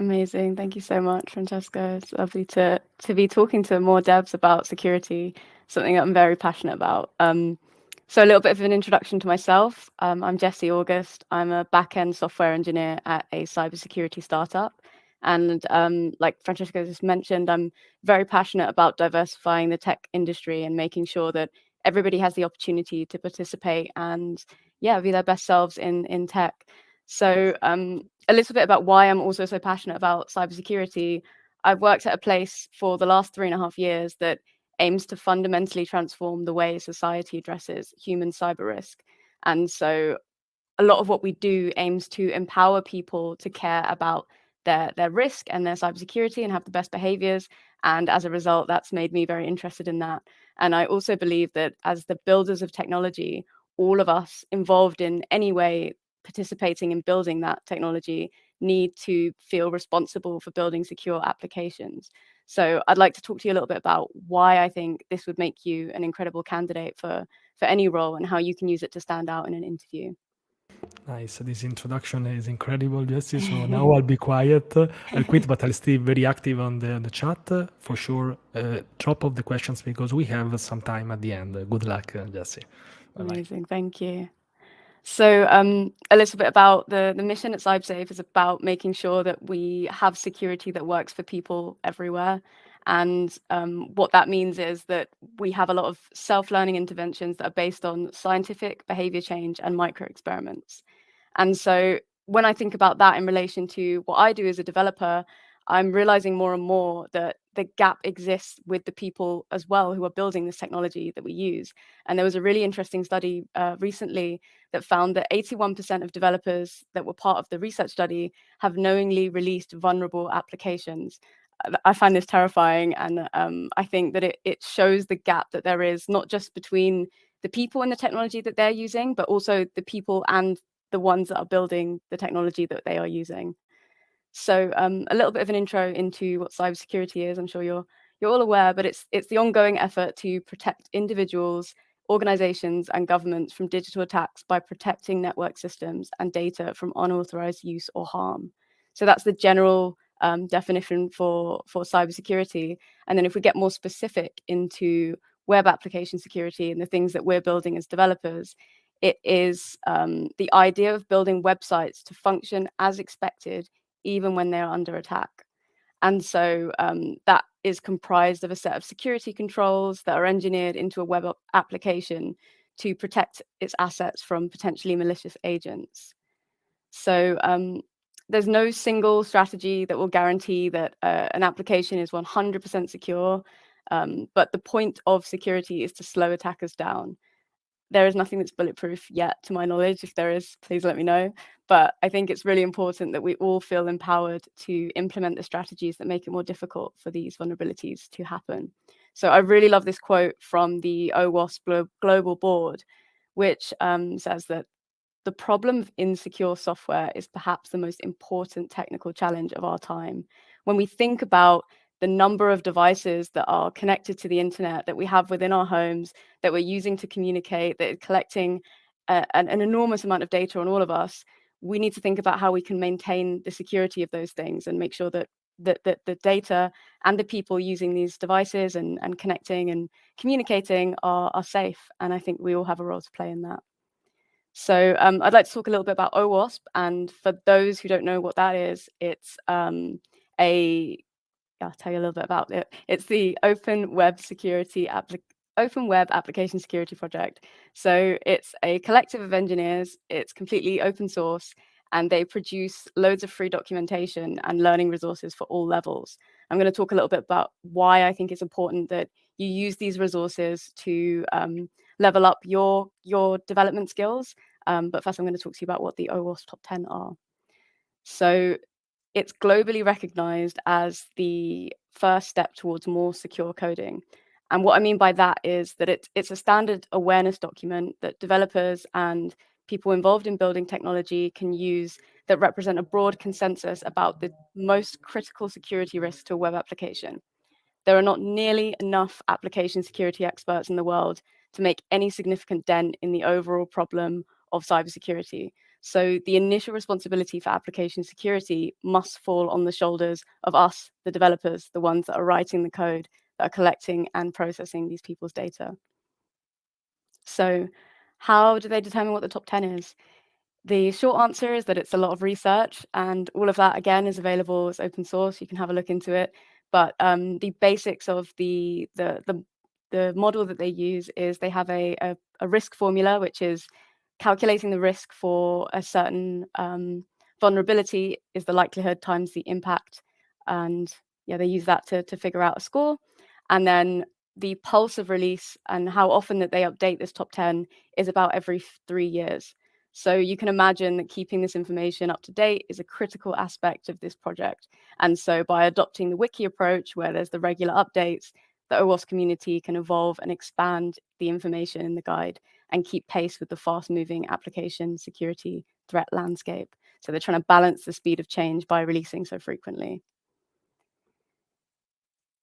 Speaker 3: Amazing. Thank you so much, Francesco. It's lovely to be talking to more devs about security, something that I'm very passionate about. So a little bit of an introduction to myself. I'm Jessie Auguste. I'm a back-end software engineer at a cybersecurity startup. And like Francesco just mentioned, I'm very passionate about diversifying the tech industry and making sure that everybody has the opportunity to participate and, yeah, be their best selves in tech. So a little bit about why I'm also so passionate about cybersecurity. I've worked at a place for the last 3.5 years that aims to fundamentally transform the way society addresses human cyber risk. And so a lot of what we do aims to empower people to care about their risk and their cybersecurity and have the best behaviors. And as a result, that's made me very interested in that. And I also believe that as the builders of technology, all of us involved in any way participating in building that technology need to feel responsible for building secure applications. So I'd like to talk to you a little bit about why I think this would make you an incredible candidate for any role and how you can use it to stand out in an interview.
Speaker 1: Nice. This introduction is incredible, Jessie. So now I'll be quiet. I'll quit, but I'll stay very active on the chat for sure. Drop off the questions because we have some time at the end. Good luck, Jessie. Bye-bye.
Speaker 3: Amazing. Thank you. So a little bit about the mission at CybSafe is about making sure that we have security that works for people everywhere. And what that means is that we have a lot of self-learning interventions that are based on scientific behavior change and micro experiments. And so when I think about that in relation to what I do as a developer, I'm realizing more and more that the gap exists with the people as well who are building this technology that we use. And there was a really interesting study recently that found that 81% of developers that were part of the research study have knowingly released vulnerable applications. I find this terrifying, and I think that it shows the gap that there is not just between the people and the technology that they're using, but also the people and the ones that are building the technology that they are using. So a little bit of an intro into what cybersecurity is. I'm sure you're all aware, but it's the ongoing effort to protect individuals, organizations, and governments from digital attacks by protecting network systems and data from unauthorized use or harm. So that's the general definition for cybersecurity. And then if we get more specific into web application security and the things that we're building as developers, it is the idea of building websites to function as expected even when they're under attack. And so that is comprised of a set of security controls that are engineered into a web application to protect its assets from potentially malicious agents. So there's no single strategy that will guarantee that an application is 100% secure, but the point of security is to slow attackers down. There is nothing that's bulletproof yet, to my knowledge. If there is, please let me know. But I think it's really important that we all feel empowered to implement the strategies that make it more difficult for these vulnerabilities to happen. So I really love this quote from the Owasp Global Board, which says that the problem of insecure software is perhaps the most important technical challenge of our time. When we think about the number of devices that are connected to the internet that we have within our homes, that we're using to communicate, that are collecting an enormous amount of data on all of us, we need to think about how we can maintain the security of those things and make sure that the data and the people using these devices and connecting and communicating are safe. And I think we all have a role to play in that. So I'd like to talk a little bit about Owasp. And for those who don't know what that is, it's I'll tell you a little bit about it. It's the Open Web Application Security Project. So it's a collective of engineers. It's completely open source, and they produce loads of free documentation and learning resources for all levels. I'm going to talk a little bit about why I think it's important that you use these resources to level up your development skills. But first, I'm going to talk to you about what the Owasp Top 10 are. So it's globally recognized as the first step towards more secure coding. And what I mean by that is that it's a standard awareness document that developers and people involved in building technology can use that represent a broad consensus about the most critical security risks to a web application. There are not nearly enough application security experts in the world to make any significant dent in the overall problem of cybersecurity. So the initial responsibility for application security must fall on the shoulders of us, the developers, the ones that are writing the code, that are collecting and processing these people's data. So how do they determine what the top 10 is? The short answer is that it's a lot of research, and all of that, again, is available as open source. You can have a look into it. But the basics of the model that they use is they have a risk formula, which is calculating the risk for a certain vulnerability is the likelihood times the impact. And yeah, they use that to figure out a score. And then the pulse of release and how often that they update this top 10 is about every 3 years. So you can imagine that keeping this information up to date is a critical aspect of this project. And so by adopting the wiki approach, where there's the regular updates, the Owasp community can evolve and expand the information in the guide and keep pace with the fast-moving application security threat landscape. So they're trying to balance the speed of change by releasing so frequently.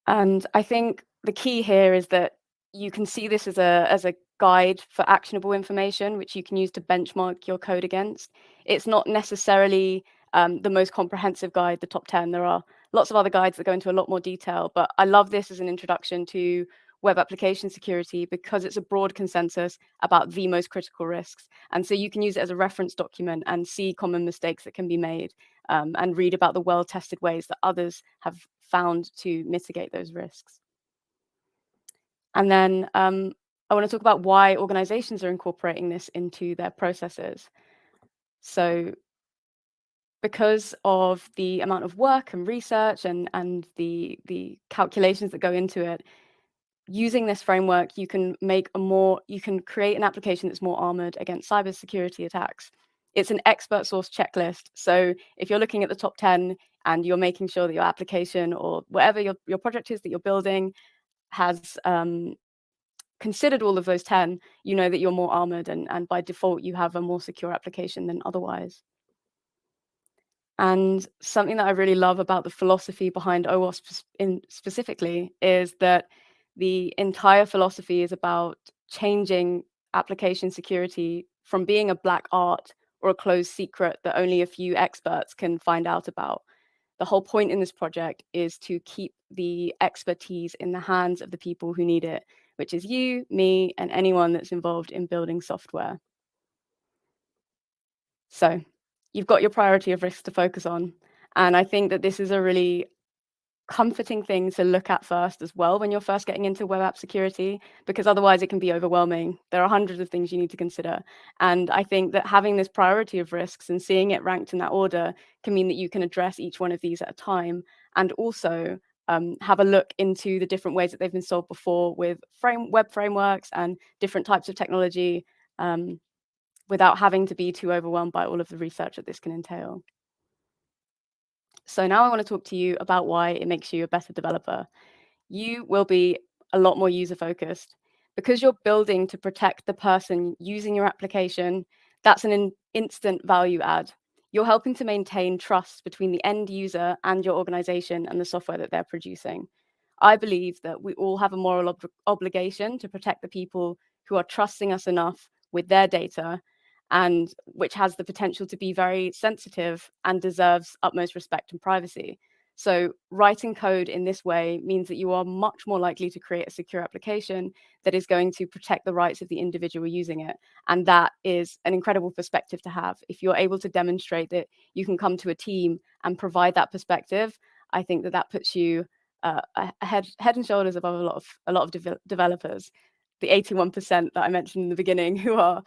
Speaker 3: And I think the key here is that you can see this as a guide for actionable information, which you can use to benchmark your code against. It's not necessarily the most comprehensive guide, the top 10. There are lots of other guides that go into a lot more detail, but I love this as an introduction to web application security because it's a broad consensus about the most critical risks. And so you can use it as a reference document and see common mistakes that can be made and read about the well-tested ways that others have found to mitigate those risks. And then I want to talk about why organizations are incorporating this into their processes. So because of the amount of work and research and the calculations that go into it, using this framework, you can create an application that's more armored against cybersecurity attacks. It's an expert source checklist. So if you're looking at the top 10 and you're making sure that your application or whatever your project is that you're building has considered all of those 10, you know that you're more armored and by default you have a more secure application than otherwise. And something that I really love about the philosophy behind Owasp specifically is that the entire philosophy is about changing application security from being a black art or a closed secret that only a few experts can find out about. The whole point in this project is to keep the expertise in the hands of the people who need it, which is you, me, and anyone that's involved in building software. So you've got your priority of risks to focus on. And I think that this is a really comforting thing to look at first as well when you're first getting into web app security, because otherwise it can be overwhelming. There are hundreds of things you need to consider. And I think that having this priority of risks and seeing it ranked in that order can mean that you can address each one of these at a time, and also have a look into the different ways that they've been solved before with web frameworks and different types of technology without having to be too overwhelmed by all of the research that this can entail. So now I want to talk to you about why it makes you a better developer. You will be a lot more user-focused. Because you're building to protect the person using your application, that's an instant value add. You're helping to maintain trust between the end user and your organization and the software that they're producing. I believe that we all have a moral obligation to protect the people who are trusting us enough with their data, and which has the potential to be very sensitive and deserves utmost respect and privacy. So writing code in this way means that you are much more likely to create a secure application that is going to protect the rights of the individual using it. And that is an incredible perspective to have. If you're able to demonstrate that you can come to a team and provide that perspective, I think that that puts you head and shoulders above a lot of developers. The 81% that I mentioned in the beginning who are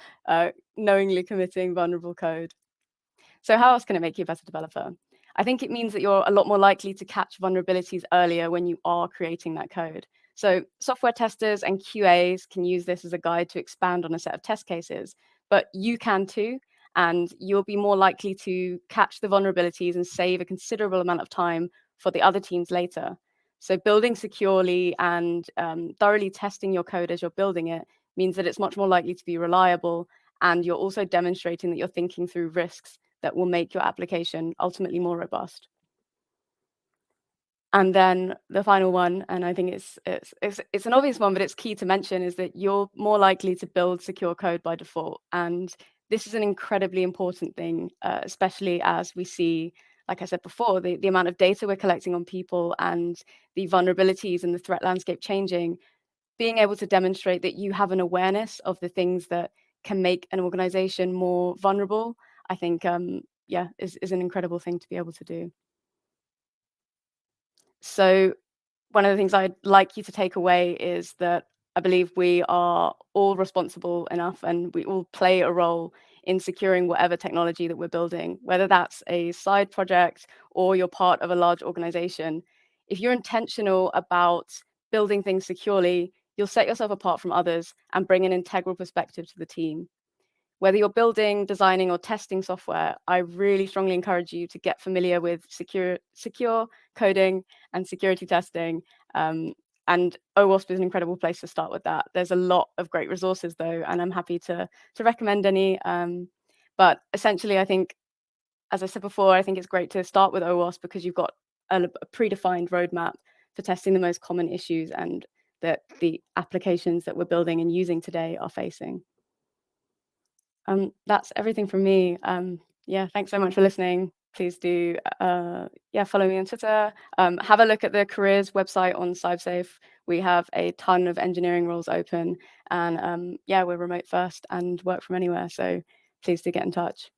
Speaker 3: knowingly committing vulnerable code. So how else can it make you a better developer? I think it means that you're a lot more likely to catch vulnerabilities earlier when you are creating that code. So software testers and QAs can use this as a guide to expand on a set of test cases, but you can too, and you'll be more likely to catch the vulnerabilities and save a considerable amount of time for the other teams later. So building securely and thoroughly testing your code as you're building it means that it's much more likely to be reliable, and you're also demonstrating that you're thinking through risks that will make your application ultimately more robust. And then the final one, and I think it's an obvious one, but it's key to mention, is that you're more likely to build secure code by default. And this is an incredibly important thing, especially as we see, like I said before, the amount of data we're collecting on people and the vulnerabilities and the threat landscape changing. Being able to demonstrate that you have an awareness of the things that can make an organization more vulnerable, I think, is an incredible thing to be able to do. So one of the things I'd like you to take away is that I believe we are all responsible enough and we all play a role in securing whatever technology that we're building, whether that's a side project or you're part of a large organization. If you're intentional about building things securely, you'll set yourself apart from others and bring an integral perspective to the team. Whether you're building, designing, or testing software, I really strongly encourage you to get familiar with secure coding and security testing. And Owasp is an incredible place to start with that. There's a lot of great resources, though, and I'm happy to recommend any. But essentially, I think, as I said before, I think it's great to start with Owasp because you've got a predefined roadmap for testing the most common issues and that the applications that we're building and using today are facing. That's everything from me. Thanks so much for listening. Please do, follow me on Twitter. Have a look at the careers website on CybSafe. We have a ton of engineering roles open, and we're remote first and work from anywhere. So please do get in touch.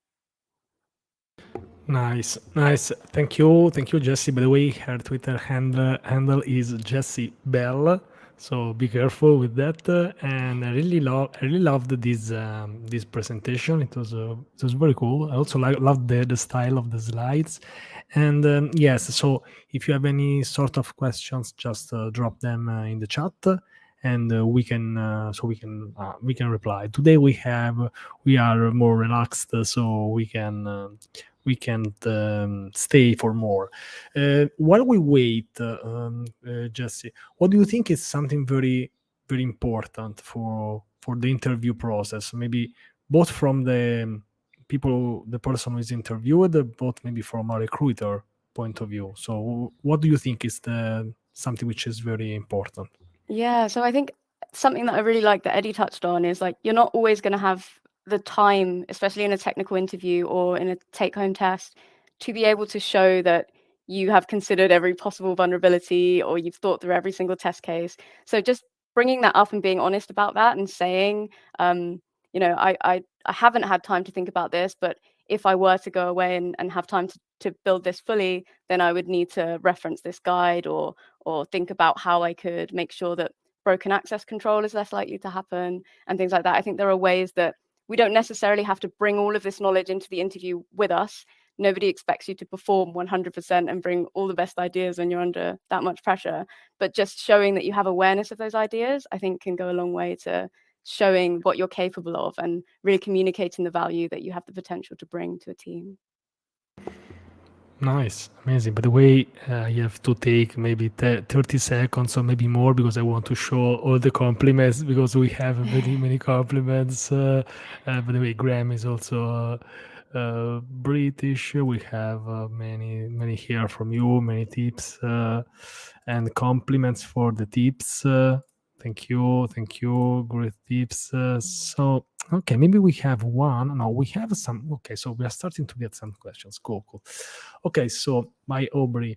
Speaker 1: Nice. Thank you, Jessie. By the way, her Twitter handle is Jessie Bell. So be careful with that. And I really loved this presentation. It was very cool. I also loved the style of the slides. And yes, so if you have any sort of questions, just drop them in the chat, and we can reply. Today we are more relaxed, so we can't stay for more. While we wait, Jessie, what do you think is something very, very important for the interview process? Maybe both from the person who is interviewed, both maybe from a recruiter point of view. So what do you think is something which is very important?
Speaker 3: Yeah, so I think something that I really like that Eddie touched on is like you're not always going to have the time, especially in a technical interview or in a take-home test, to be able to show that you have considered every possible vulnerability or you've thought through every single test case. So just bringing that up and being honest about that and saying, I haven't had time to think about this, but if I were to go away and have time to build this fully, then I would need to reference this guide or think about how I could make sure that broken access control is less likely to happen and things like that. I think there are ways that we don't necessarily have to bring all of this knowledge into the interview with us. Nobody expects you to perform 100% and bring all the best ideas when you're under that much pressure. But just showing that you have awareness of those ideas, I think can go a long way to showing what you're capable of and really communicating the value that you have the potential to bring to a team.
Speaker 1: Nice, amazing. By the way, you have to take maybe 30 seconds or maybe more because I want to show all the compliments because we have many compliments. By the way, Graham is also British. We have many here from you, many tips and compliments for the tips. Thank you. Great tips. So, okay, maybe we have one. No, we have some. Okay, so we are starting to get some questions. Cool. Okay, so by Aubrey,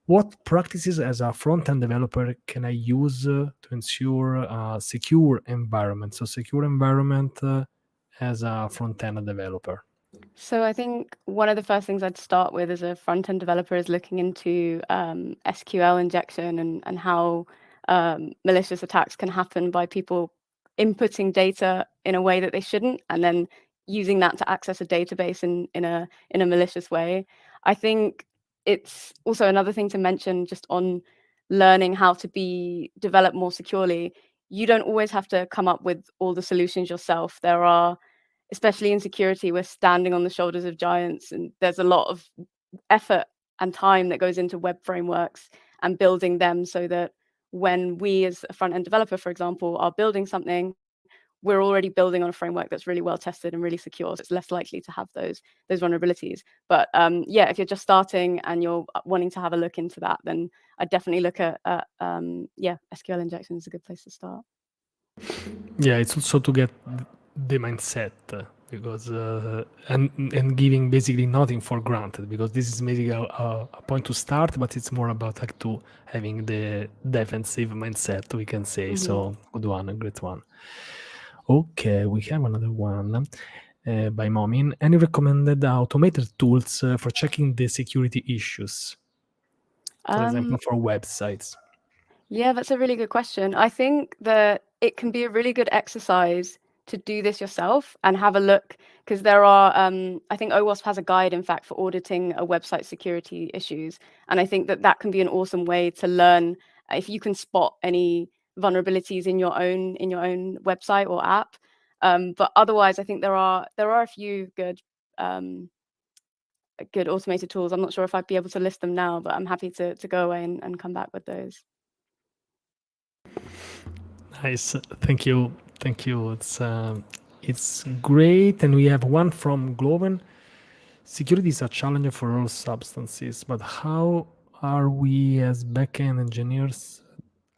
Speaker 1: what practices as a front-end developer can I use to ensure a secure environment? So secure environment as a front-end developer.
Speaker 3: So I think one of the first things I'd start with as a front-end developer is looking into SQL injection and how malicious attacks can happen by people inputting data in a way that they shouldn't, and then using that to access a database in a malicious way. I think it's also another thing to mention just on learning how to develop more securely. You don't always have to come up with all the solutions yourself. There are, especially in security, we're standing on the shoulders of giants, and there's a lot of effort and time that goes into web frameworks and building them so that when we as a front-end developer, for example, are building something, we're already building on a framework that's really well tested and really secure, so it's less likely to have those vulnerabilities. But if you're just starting and you're wanting to have a look into that, then I'd definitely look at SQL injection is a good place to start.
Speaker 1: Yeah, it's also to get the mindset because and giving basically nothing for granted, because this is maybe a point to start, but it's more about like to having the defensive mindset, we can say. So good one, a great one. Okay, we have another one by Momin. Any recommended automated tools for checking the security issues, for example, for websites?
Speaker 3: Yeah, that's a really good question. I think that it can be a really good exercise to do this yourself and have a look, because there are, I think Owasp has a guide, in fact, for auditing a website security issues. And I think that that can be an awesome way to learn if you can spot any vulnerabilities in your own website or app. But otherwise, I think there are a few good automated tools. I'm not sure if I'd be able to list them now, but I'm happy to go away and come back with those.
Speaker 1: Nice, thank you. It's great. And we have one from Gloven. Security is a challenge for all substances, but how are we as backend engineers?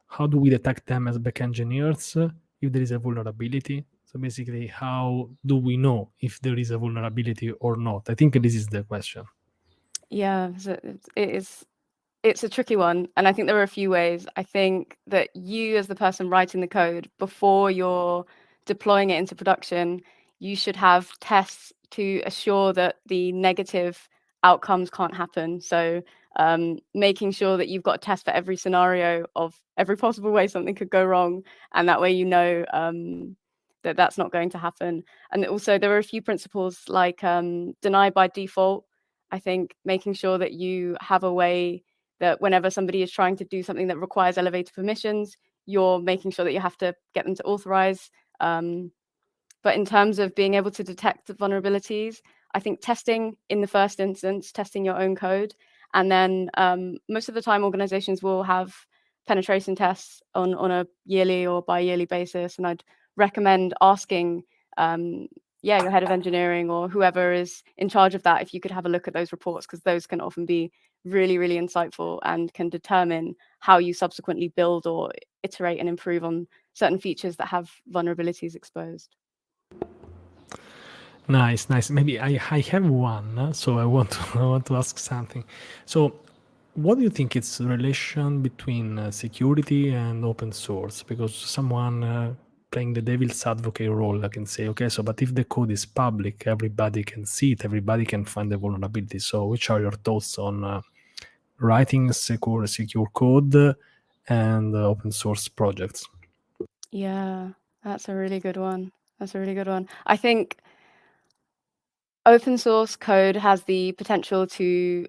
Speaker 1: How do we detect them as backend engineers if there is a vulnerability? So basically, how do we know if there is a vulnerability or not? I think this is the question.
Speaker 3: Yeah, so it's a tricky one, and I think there are a few ways. I think that you, as the person writing the code, before you're deploying it into production, you should have tests to assure that the negative outcomes can't happen. So making sure that you've got a test for every scenario of every possible way something could go wrong, and that way you know that that's not going to happen. And also there are a few principles like deny by default. I think making sure that you have a way that whenever somebody is trying to do something that requires elevated permissions, you're making sure that you have to get them to authorize. But in terms of being able to detect the vulnerabilities, I think testing in the first instance, testing your own code, and then most of the time organizations will have penetration tests on a yearly or bi-yearly basis. And I'd recommend asking your head of engineering or whoever is in charge of that if you could have a look at those reports, because those can often be really, really insightful and can determine how you subsequently build or iterate and improve on certain features that have vulnerabilities exposed.
Speaker 1: Nice. Maybe I have one, so I want to ask something. So, what do you think is the relation between security and open source? Because someone playing the devil's advocate role, I can say, okay, so but if the code is public, everybody can see it, everybody can find the vulnerability. So, which are your thoughts on writing secure code and open source projects?
Speaker 3: Yeah, that's a really good one. I think open source code has the potential to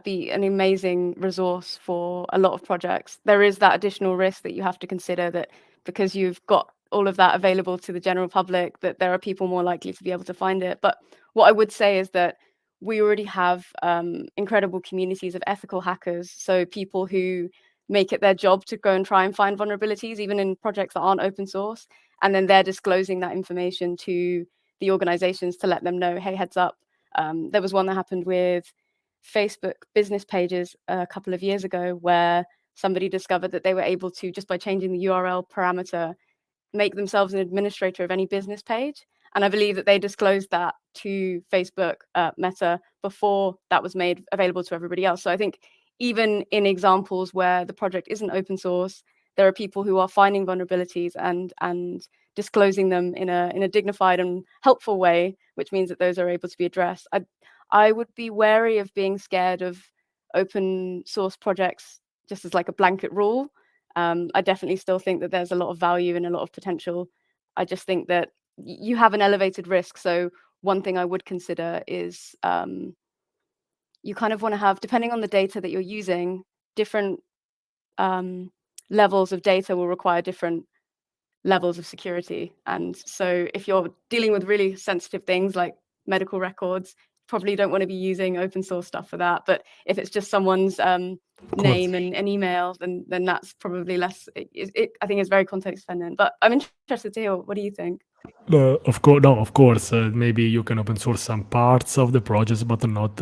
Speaker 3: be an amazing resource for a lot of projects. There is that additional risk that you have to consider, that because you've got all of that available to the general public, that there are people more likely to be able to find it. But what I would say is that we already have incredible communities of ethical hackers, so people who make it their job to go and try and find vulnerabilities, even in projects that aren't open source, and then they're disclosing that information to the organizations to let them know, hey, heads up. There was one that happened with Facebook business pages a couple of years ago where somebody discovered that they were able to, just by changing the URL parameter, make themselves an administrator of any business page. And I believe that they disclosed that to Facebook Meta before that was made available to everybody else. So I think even in examples where the project isn't open source, there are people who are finding vulnerabilities and disclosing them in a dignified and helpful way, which means that those are able to be addressed. I would be wary of being scared of open source projects just as like a blanket rule. I definitely still think that there's a lot of value and a lot of potential. I just think that you have an elevated risk. So one thing I would consider is you kind of want to have, depending on the data that you're using, different levels of data will require different levels of security. And so if you're dealing with really sensitive things like medical records, probably don't want to be using open source stuff for that. But if it's just someone's name and email, then that's probably less. I think it's very context dependent. But I'm interested to hear, what do you think?
Speaker 1: Of course, no. Of course, maybe you can open source some parts of the projects, but not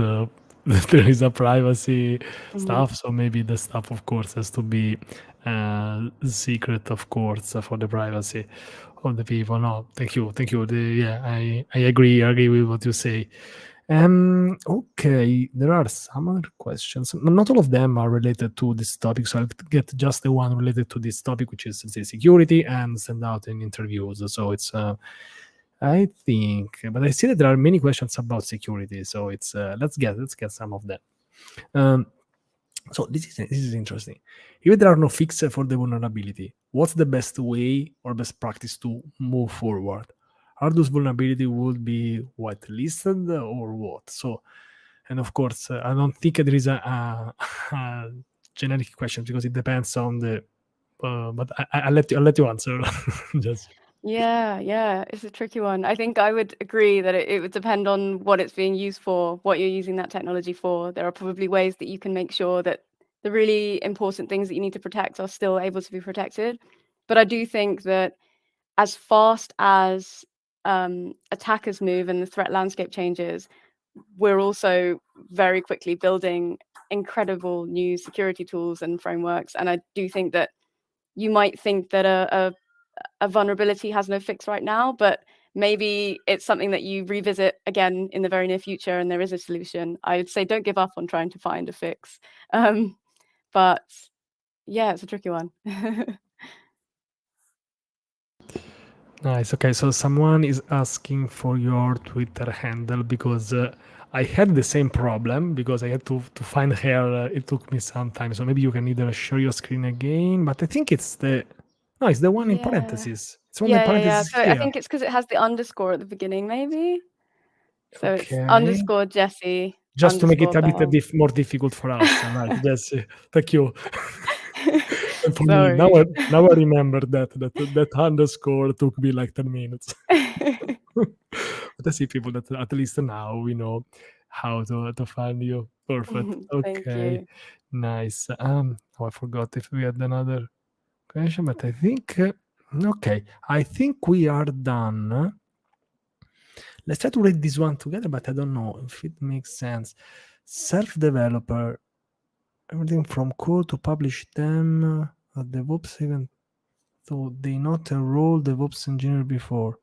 Speaker 1: there is a privacy
Speaker 3: Mhm.
Speaker 1: stuff, so maybe the stuff, of course, has to be secret, of course, for the privacy of the people. No, thank you. Yeah, I agree with what you say. Okay, there are some other questions. Not all of them are related to this topic, so I'll get just the one related to this topic, which is the security and send out in interviews. So it's I think, but I see that there are many questions about security. So it's let's get some of them. Um, so this is interesting. If there are no fixes for the vulnerability, what's the best way or best practice to move forward? Are those vulnerability would be whitelisted or what? So, and of course, I don't think there is a generic question because it depends on the. But I'll let you answer. Just
Speaker 3: Yeah, it's a tricky one. I think I would agree that it would depend on what it's being used for, what you're using that technology for. There are probably ways that you can make sure that the really important things that you need to protect are still able to be protected. But I do think that as fast as attackers move and the threat landscape changes, we're also very quickly building incredible new security tools and frameworks. And I do think that you might think that a vulnerability has no fix right now, but maybe it's something that you revisit again in the very near future and there is a solution. I would say don't give up on trying to find a fix. But yeah, it's a tricky one.
Speaker 1: nice. Okay, so someone is asking for your Twitter handle because I had the same problem because I had to find her. It took me some time. So maybe you can either share your screen again, but I think it's it's the one in
Speaker 3: Yeah.
Speaker 1: parentheses. It's one in
Speaker 3: Yeah.
Speaker 1: parentheses
Speaker 3: So I
Speaker 1: here.
Speaker 3: think it's because it has the underscore at the beginning, maybe. So it's
Speaker 1: Okay.
Speaker 3: underscore Jessie.
Speaker 1: Just to make it a bit
Speaker 3: Bell.
Speaker 1: more difficult for us, right? Jessie, thank you. And for me,
Speaker 3: Sorry.
Speaker 1: now I remember that underscore took me like 10 minutes. But I see people that at least now we know how to find you. Perfect.
Speaker 3: Thank
Speaker 1: Okay.
Speaker 3: you.
Speaker 1: Nice. I forgot if we had another question, but I think okay. I think we are done. Let's try to read this one together, but I don't know if it makes sense. Self-developer, everything from code to publish them, DevOps even though they not enroll DevOps engineer before.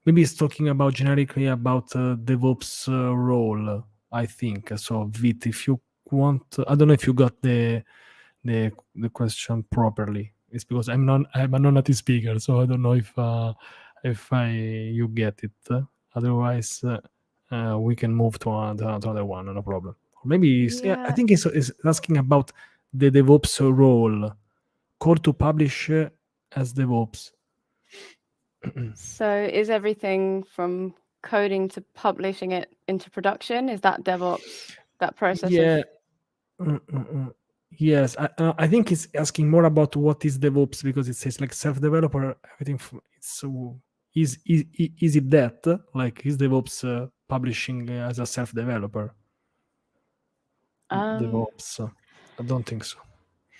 Speaker 1: Maybe it's talking about generically about DevOps role, I think. So Vit, if you want, I don't know if you got the question properly. It's because I'm a non-native speaker, so I don't know if you get it. Otherwise, we can move to another one, no problem. Maybe I think it's asking about the DevOps role, call to publish as DevOps.
Speaker 3: So is everything from coding to publishing it into production? Is that DevOps, that process
Speaker 1: Yeah.
Speaker 3: of...
Speaker 1: Yes, I think it's asking more about what is DevOps because it says like self-developer. Everything it's so is it that like is DevOps publishing as a self-developer? DevOps, I don't think so.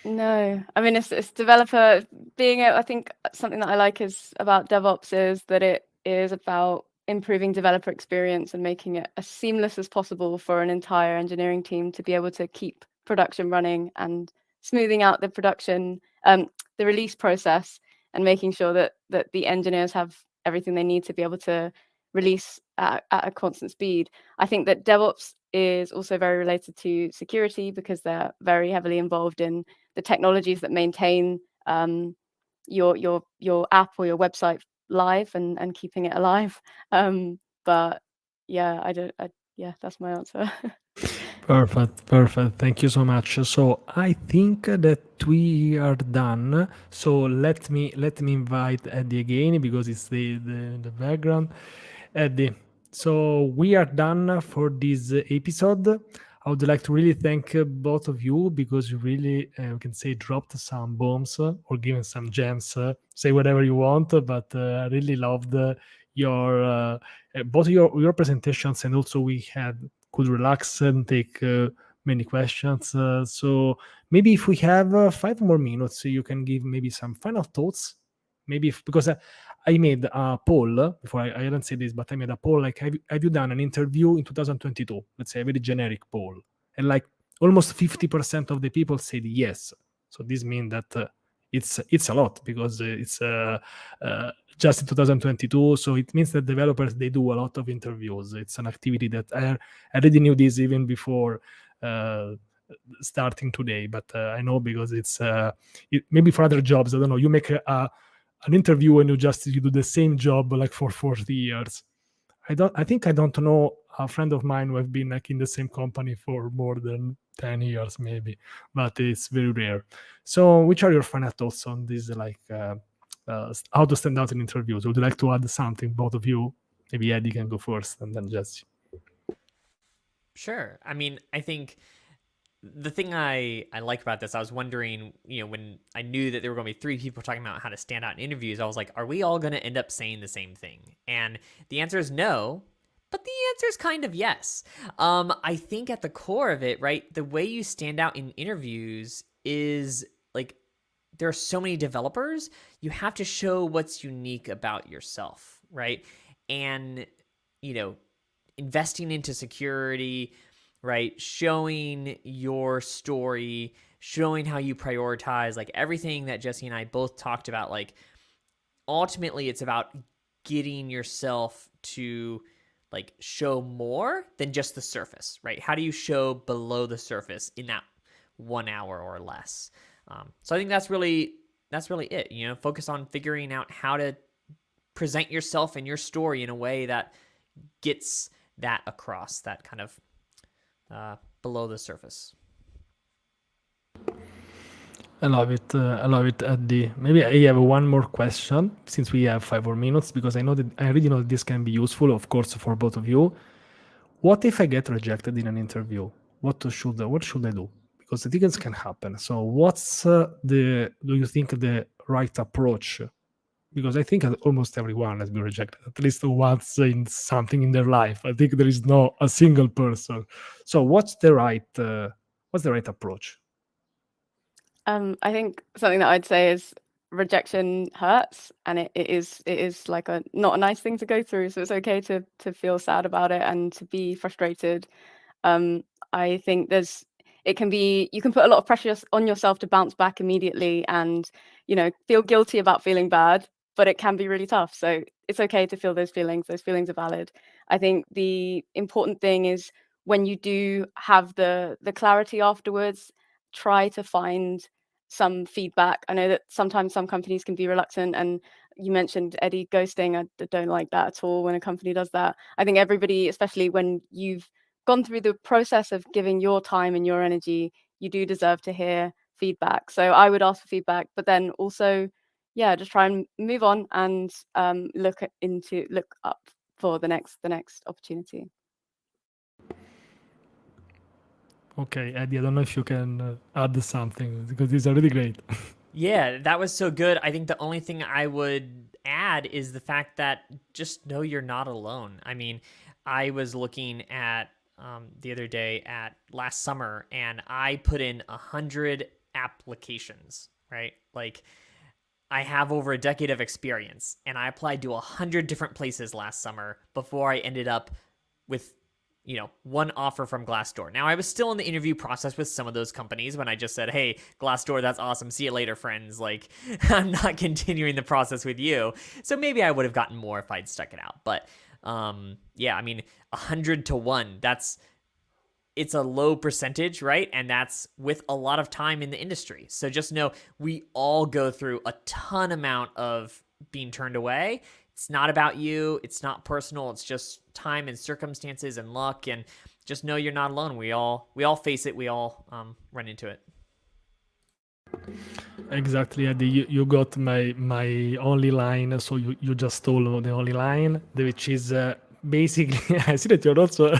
Speaker 3: No, I mean it's developer being. I think something that I like is about DevOps is that it is about improving developer experience and making it as seamless as possible for an entire engineering team to be able to keep production running and smoothing out the production, the release process, and making sure that the engineers have everything they need to be able to release at a constant speed. I think that DevOps is also very related to security because they're very heavily involved in the technologies that maintain your app or your website live and keeping it alive. But yeah, that's my answer.
Speaker 1: Perfect. Thank you so much. So I think that we are done. So let me invite Eddie again because it's the background. Eddie, so we are done for this episode. I would like to really thank both of you because you really, we can say, dropped some bombs or given some gems. Say whatever you want, but I really loved both your presentations, and also we could relax and take many questions. So maybe if we have 5 more minutes, you can give maybe some final thoughts. Maybe because I made a poll before. I hadn't said this, but I made a poll like, have you done an interview in 2022? Let's say a very generic poll, and like almost 50% of the people said yes. So this means that it's a lot, because it's just in 2022. So it means that developers, they do a lot of interviews. It's an activity that I already knew this even before starting today, but I know because it's maybe for other jobs, I don't know, you make an interview and you do the same job like for 40 years. I think I don't know a friend of mine who have been like in the same company for more than 10 years maybe, but it's very rare. So which are your final thoughts on this, like how to stand out in interviews? Would you like to add something, both of you? Maybe Eddie can go first and then Jessie.
Speaker 2: Sure. I mean, I think the thing I like about this, I was wondering, when I knew that there were going to be 3 people talking about how to stand out in interviews, I was like, are we all going to end up saying the same thing? And the answer is no, but the answer is kind of yes. I think at the core of it, right, the way you stand out in interviews is like, there are so many developers, you have to show what's unique about yourself, right? And, investing into security, right? Showing your story, showing how you prioritize, like everything that Jessie and I both talked about, like ultimately it's about getting yourself to like show more than just the surface, right? How do you show below the surface in that 1 hour or less? So I think that's really it, focus on figuring out how to present yourself and your story in a way that gets that across, that kind of below the surface.
Speaker 1: I love it, Eddie. Maybe I have one more question, since we have 5 more minutes, because I already know that this can be useful, of course, for both of you. What if I get rejected in an interview? What should I do? Because things can happen. So what's do you think the right approach? Because I think almost everyone has been rejected at least once in something in their life. I think there is no a single person. So what's the right approach?
Speaker 3: I think something that I'd say is rejection hurts, and it is like not a nice thing to go through. So it's okay to feel sad about it and to be frustrated. I think you can put a lot of pressure on yourself to bounce back immediately and, feel guilty about feeling bad, but it can be really tough. So it's okay to feel those feelings. Those feelings are valid. I think the important thing is when you do have the clarity afterwards, try to find some feedback. I know that sometimes some companies can be reluctant, and you mentioned, Eddie, ghosting. I don't like that at all when a company does that. I think everybody, especially when you've gone through the process of giving your time and your energy, you do deserve to hear feedback. So I would ask for feedback, but then also, just try and move on and look up for the next opportunity.
Speaker 1: Okay, Eddie, I don't know if you can add something, because it's already great.
Speaker 2: Yeah, that was so good. I think the only thing I would add is the fact that just know you're not alone. I mean, I was looking at the other day at last summer, and I put in 100 applications, right? Like, I have over a decade of experience, and I applied to 100 different places last summer before I ended up with, one offer from Glassdoor. Now, I was still in the interview process with some of those companies when I just said, hey, Glassdoor, that's awesome. See you later, friends. Like, I'm not continuing the process with you. So maybe I would have gotten more if I'd stuck it out. But yeah, I mean, 100 to 1, it's a low percentage, right? And that's with a lot of time in the industry. So just know we all go through a ton amount of being turned away. It's not about you. It's not personal. It's just time and circumstances and luck. And just know you're not alone. We all face it. We all run into it.
Speaker 1: Exactly, Eddie. You got my only line. So you just stole the only line, which is basically. I see that you're also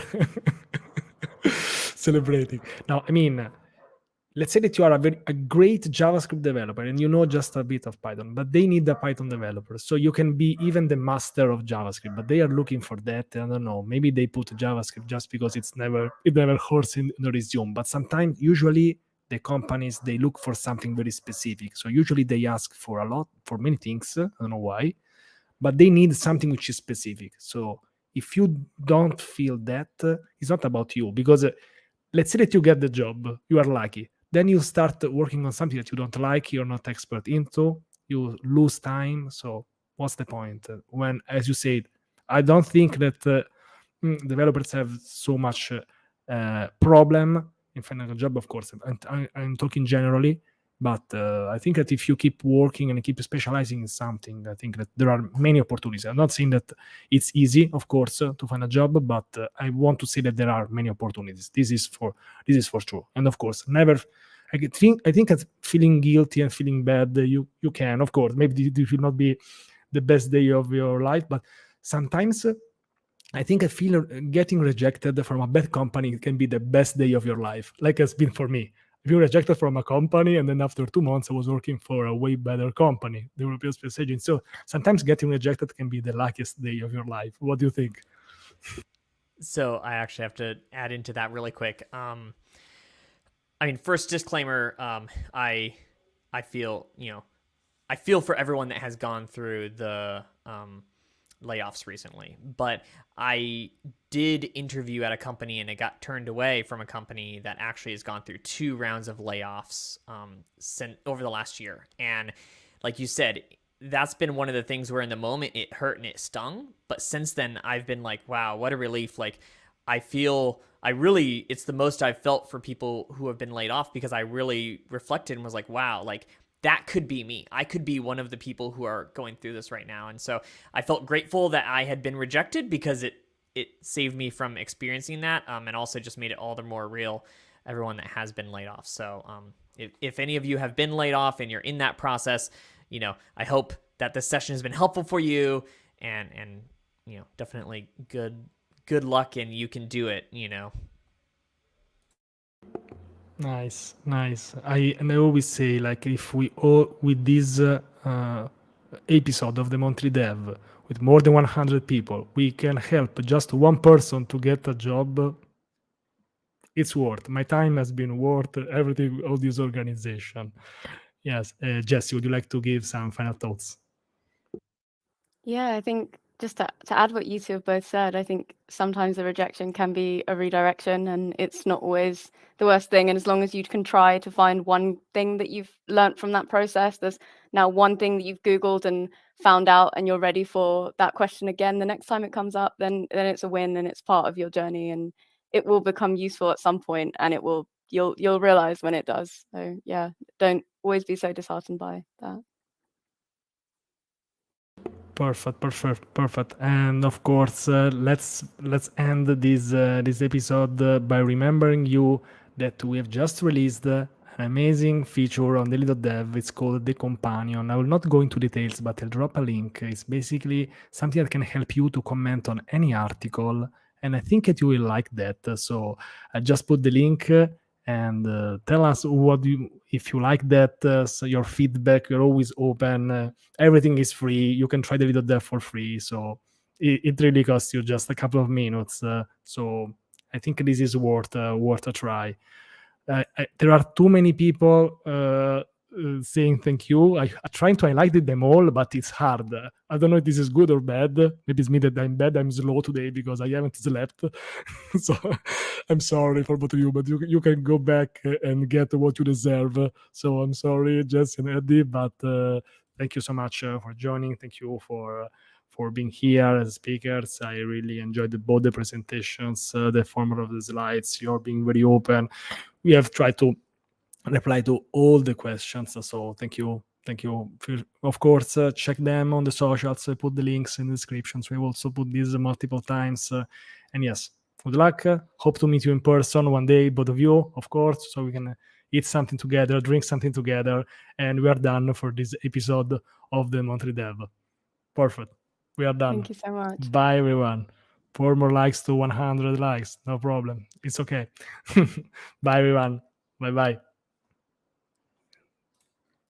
Speaker 1: celebrating. Now, I mean, let's say that you are a great JavaScript developer and you know just a bit of Python, but they need a Python developer. So you can be even the master of JavaScript, but they are looking for that. I don't know. Maybe they put JavaScript just because it never hurts in the resume. But sometimes, usually, the companies, they look for something very specific. So usually they ask for many things. I don't know why. but they need something which is specific. So if you don't feel that, it's not about you, because let's say that you get the job, you are lucky, then you start working on something that you don't like, you're not expert into, you lose time. So what's the point? When, as you said, I don't think that developers have so much problem in finding a job. Of course, I'm talking generally, but I think that if you keep working and keep specializing in something, I think that there are many opportunities. I'm not saying that it's easy, of course, to find a job, but I want to say that there are many opportunities. This is for sure. And of course, never. I think that feeling guilty and feeling bad, you can, of course, maybe it will not be the best day of your life, but sometimes I think I feel getting rejected from a bad company can be the best day of your life, like it's been for me. I've been rejected from a company, and then after 2 months, I was working for a way better company, the European Space Agency. So sometimes getting rejected can be the luckiest day of your life. What do you think?
Speaker 2: So I actually have to add into that really quick. I mean, first disclaimer, I feel, I feel for everyone that has gone through the layoffs recently, but I did interview at a company and it got turned away from a company that actually has gone through 2 rounds of layoffs over the last year. And like you said, that's been one of the things where in the moment it hurt and it stung. But since then, I've been like, wow, what a relief. Like, it's the most I've felt for people who have been laid off, because I really reflected and was like, wow, like that could be me. I could be one of the people who are going through this right now. And so I felt grateful that I had been rejected, because it saved me from experiencing that, and also just made it all the more real, everyone that has been laid off. So if any of you have been laid off and you're in that process, I hope that this session has been helpful for you, and definitely good luck, and you can do it,
Speaker 1: Nice. I always say, like, if we all with this episode of the monthly dev with more than 100 people, we can help just one person to get a job. It's worth. My time has been worth everything of this organization. Yes, Jessie, would you like to give some final thoughts?
Speaker 3: Yeah, I think just to add what you two have both said, I think sometimes the rejection can be a redirection, and it's not always the worst thing. And as long as you can try to find one thing that you've learnt from that process, there's now one thing that you've Googled and found out, and you're ready for that question again the next time it comes up, then it's a win, and it's part of your journey, and it will become useful at some point, and you'll realize when it does. So yeah, don't always be so disheartened by that.
Speaker 1: Perfect. And of course, let's end this episode by remembering you that we have just released an amazing feature on daily.dev. It's called the Companion. I will not go into details, but I'll drop a link. It's basically something that can help you to comment on any article, and I think that you will like that. So I just put the link. And tell us if you like that. So your feedback, you're always open. Everything is free. You can try the video there for free. So it really costs you just a couple of minutes. So I think this is worth a try. There are too many people saying thank you. I'm trying to highlight them all, but it's hard. I don't know if this is good or bad. Maybe it's me that I'm bad. I'm slow today because I haven't slept. So I'm sorry for both of you, but you can go back and get what you deserve. So I'm sorry, Jessie and Eddie, but thank you so much for joining. Thank you for being here as speakers. I really enjoyed both the presentations, the format of the slides. You're being very open. We have tried to reply to all the questions, so thank you. Of course, check them on the socials. I put the links in the descriptions. We've also put these multiple times. And yes, good luck. Hope to meet you in person one day, both of you, of course, so we can eat something together, drink something together, and we are done for this episode of the Monthly Dev. Perfect. We are done.
Speaker 3: Thank you so much.
Speaker 1: Bye, everyone. 4 more likes to 100 likes. No problem. It's okay. Bye, everyone. Bye-bye.